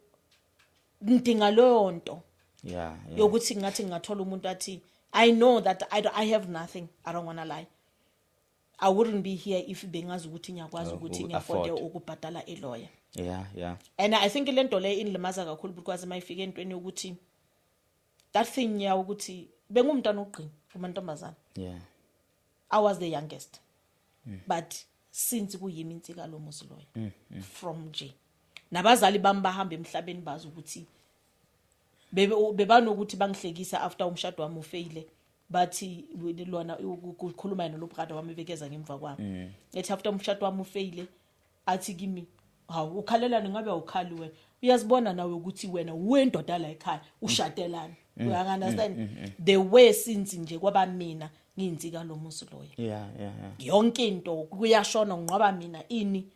ngidinga leyo nto yeah yokuthi ngathi ngathola umuntu athi I know that I have nothing. I don't want to lie. I wouldn't be here if bengazi ukuthi ngiyakwazi ukuthi ngiafford ukubhadala a lawyer. Yeah. And I think lento le inlimaza kakhulu because mayifike entweni ukuthi that thing yawo ukuthi bengumntana oqina kumantombazana. Yeah. I was the youngest. But since kuyimi insika lo muzi loyo from nje. Nabazali bami bahamba emhlabeni bazi ukuthi bebanokuthi bangihlekisa after umshado wami ufaile. Bathi lona ukukhuluma nalo brother wami bekeza ngemva kwami ethi after umshado wami ufaile athi kimi hawu ukhalelana ngabe awukhali wena uyazibona nawe ukuthi wena wendoda la ekhaya ushatelana you understand the way since nje kwaba mina ngiyinsika lo muzi loyo yeah yonke into kuyashona ngoba mina ini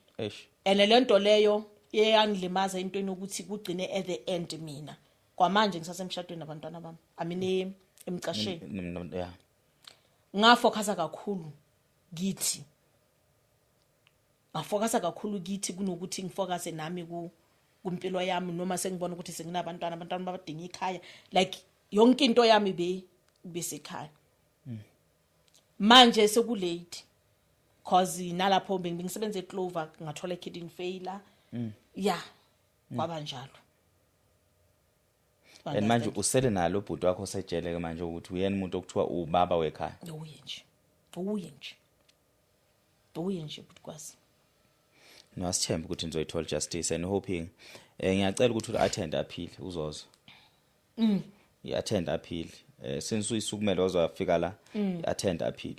ene lento leyo yeyangilimaza intweni ukuthi kugcine at the end mina kwamanje ngisasemshadweni nabantwana bami amine emcasheni yeah ngafocusa kakhulu kithi kunokuthi ngifocuse nami kumpilo yami noma sengibona ukuthi senginabantwana abantwana babadinga ikhaya like yonke into yami besekhaya manje sekulate cause nalapho bengisebenza eClover ngathola kidney failure yeah kwaba njalo. And manje usele nalo ubhuti wakho osejele ke manje ukuthi uyena umuntu okuthiwa ubaba wekhaya. Uye nje butikwazi. No asithembe ukuthi nizoyithola justice and hoping ngiyacela ukuthi uattend appeal uzozo. I-attend appeal. Since uyisukumele wazofika la attend appeal.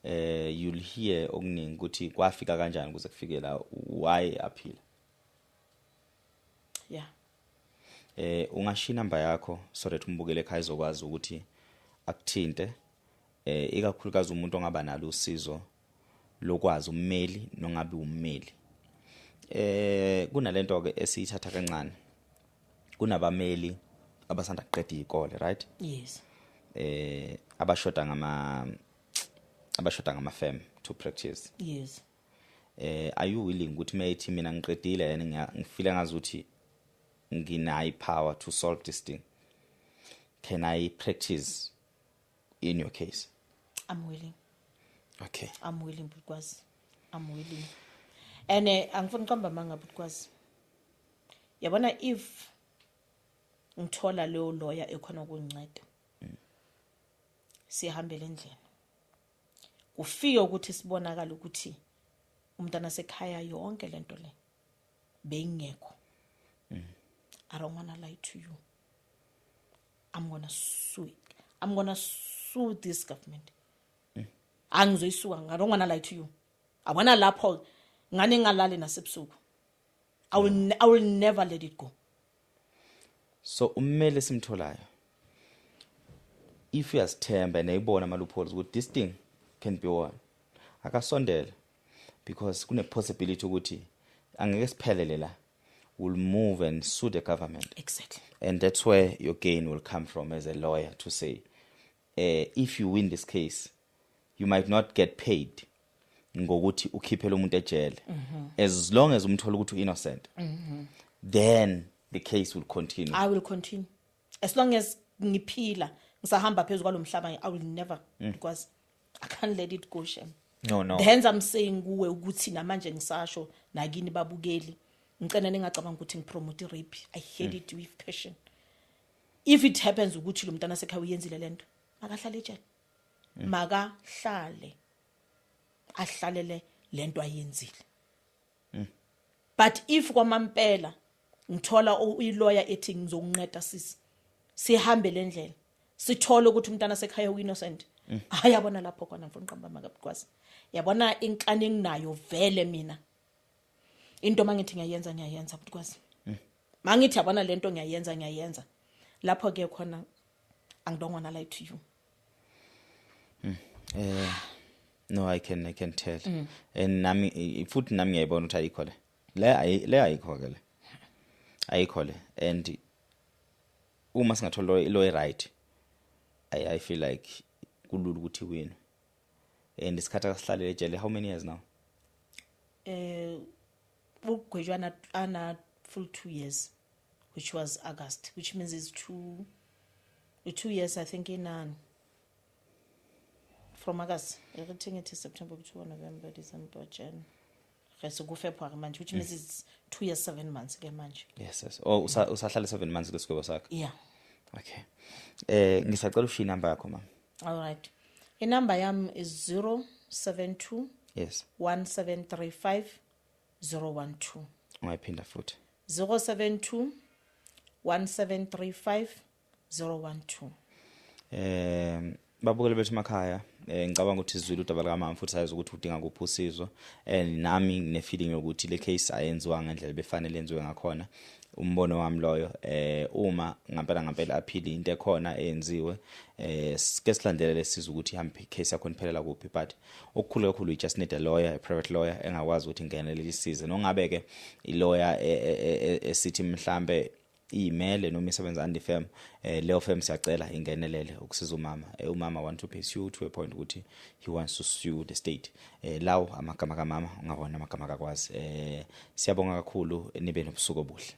You'll hear okuningi ukuthi kwafika kanjani ukuze kufike la why appeal. Yeah. Ungashiya inamba yakho so that umbukele ekhaya izokwazi ukuthi akuthinte ikakhulukazi umuntu ongaba nalo usizo lokwazi ummeli nongabe ummeli. Kunalento ke esiyithatha kancane. Kunabameli abasanda kuqeda ikole, right? Yes. Abashoda ngama firm to practice. Yes. Are you willing ukuthi mayithi mina ngiqedile and ngifila ngazuthi nginayi power to solve this thing? Can I practice in your case? I'm willing. Okay. I'm willing because I'm willing. And angifuna uqamba manga because yabona if ngithola leyo lawyer ekhona ukunceda sihambele endlela kufike ukuthi sibonakala ukuthi umntana sekhaya yonke lento le bengekho. I don't want to lie to you. I'm going to sue it. I'm going to sue this government. Angizoyisuka. I don't want to lie to you. I want to lapho ngane ngalali nasebusuku. I will never let it go. So ummeli simtholayo if uyasithemba neyibona ama loopholes ukuthi this thing can be won akasondela because kune possibility ukuthi angeke siphelele la will move and sue the government. Exactly. And that's where your gain will come from as a lawyer to say if you win this case you might not get paid ngokuthi ukhiphele umuntu ejele as long as umthola ukuthi innocent then the case will continue. I will continue as long as ngiphila ngisahamba phezulu kwalomhlaba. I will never because I can't let it go shame. No. Hence I'm saying kuwe ukuthi namanje ngisasho nakini babukeli ngicela ningacabanga ukuthi ngipromote rape. I hate it with passion. If it happens ukuthi lo mntana sekhaya uyenzile lento akahlale ejele makahlale ahlalele lento ayenzile. But if kwamampela ngithola uyilawyer ethi ngizokunceda sihambe lendlela sithole ukuthi umntana sekhaya uinnocent ayabona lapho khona mfuna uqamba maka because yabona inhlane enginayo vele mina into mangithi ngiyayenza because mangithi yabona lento ngiyayenza lapho ke khona I don't want to lie to you. No, I can tell. And nami futhi nami ngiyayibona ukuthi ayikho le ayikho ke le ayikho le and uma singathola lo right I feel like kulula ukuthi win. And isikhatha kasihlalele ejele how many years now? Ugwejwana ana full 2 years which was August, which means it's 2 years, I think, from August. Everything it is September, October, November, December, January. Okay, so go February manje, which means it's 2 years, 7 months again manje. Yes. Oh, usahlala 7 months kulesigwebo sakho. Yeah. Okay. Ngisacela ushiye inamba yakho mama. All right. The number yam is 072 Yes. 1735 012. Ungayiphinda futhi. 072 1735 012. Babukele bethu emakhaya ngicabanga ukuthi sizwile udaba likaMama futhi sayazi ukuthi udinga kuphi usizo nami ngine feeling yokuthi le case ayenziwa ngendlela befanele yenziwe ngakhona umbono wami loyo uma ngempela aphili into ekhona eyenziwe sike silandelele siza ukuthi ihambe case yakho iphelela kuphi but okukhulu kakhulu you just need a lawyer, a private lawyer engakwazi ukuthi ingenele lisize nongabe ke I lawyer esithi mhlambe email noma isebenza under firm leyo firm siyacela ingenelele ukusiza umama want to pursue to a point ukuthi he wants to sue the state lawo amagama kaMama ungabona amagama akakwazi siyabonga kakhulu nibe nobusuku obuhle.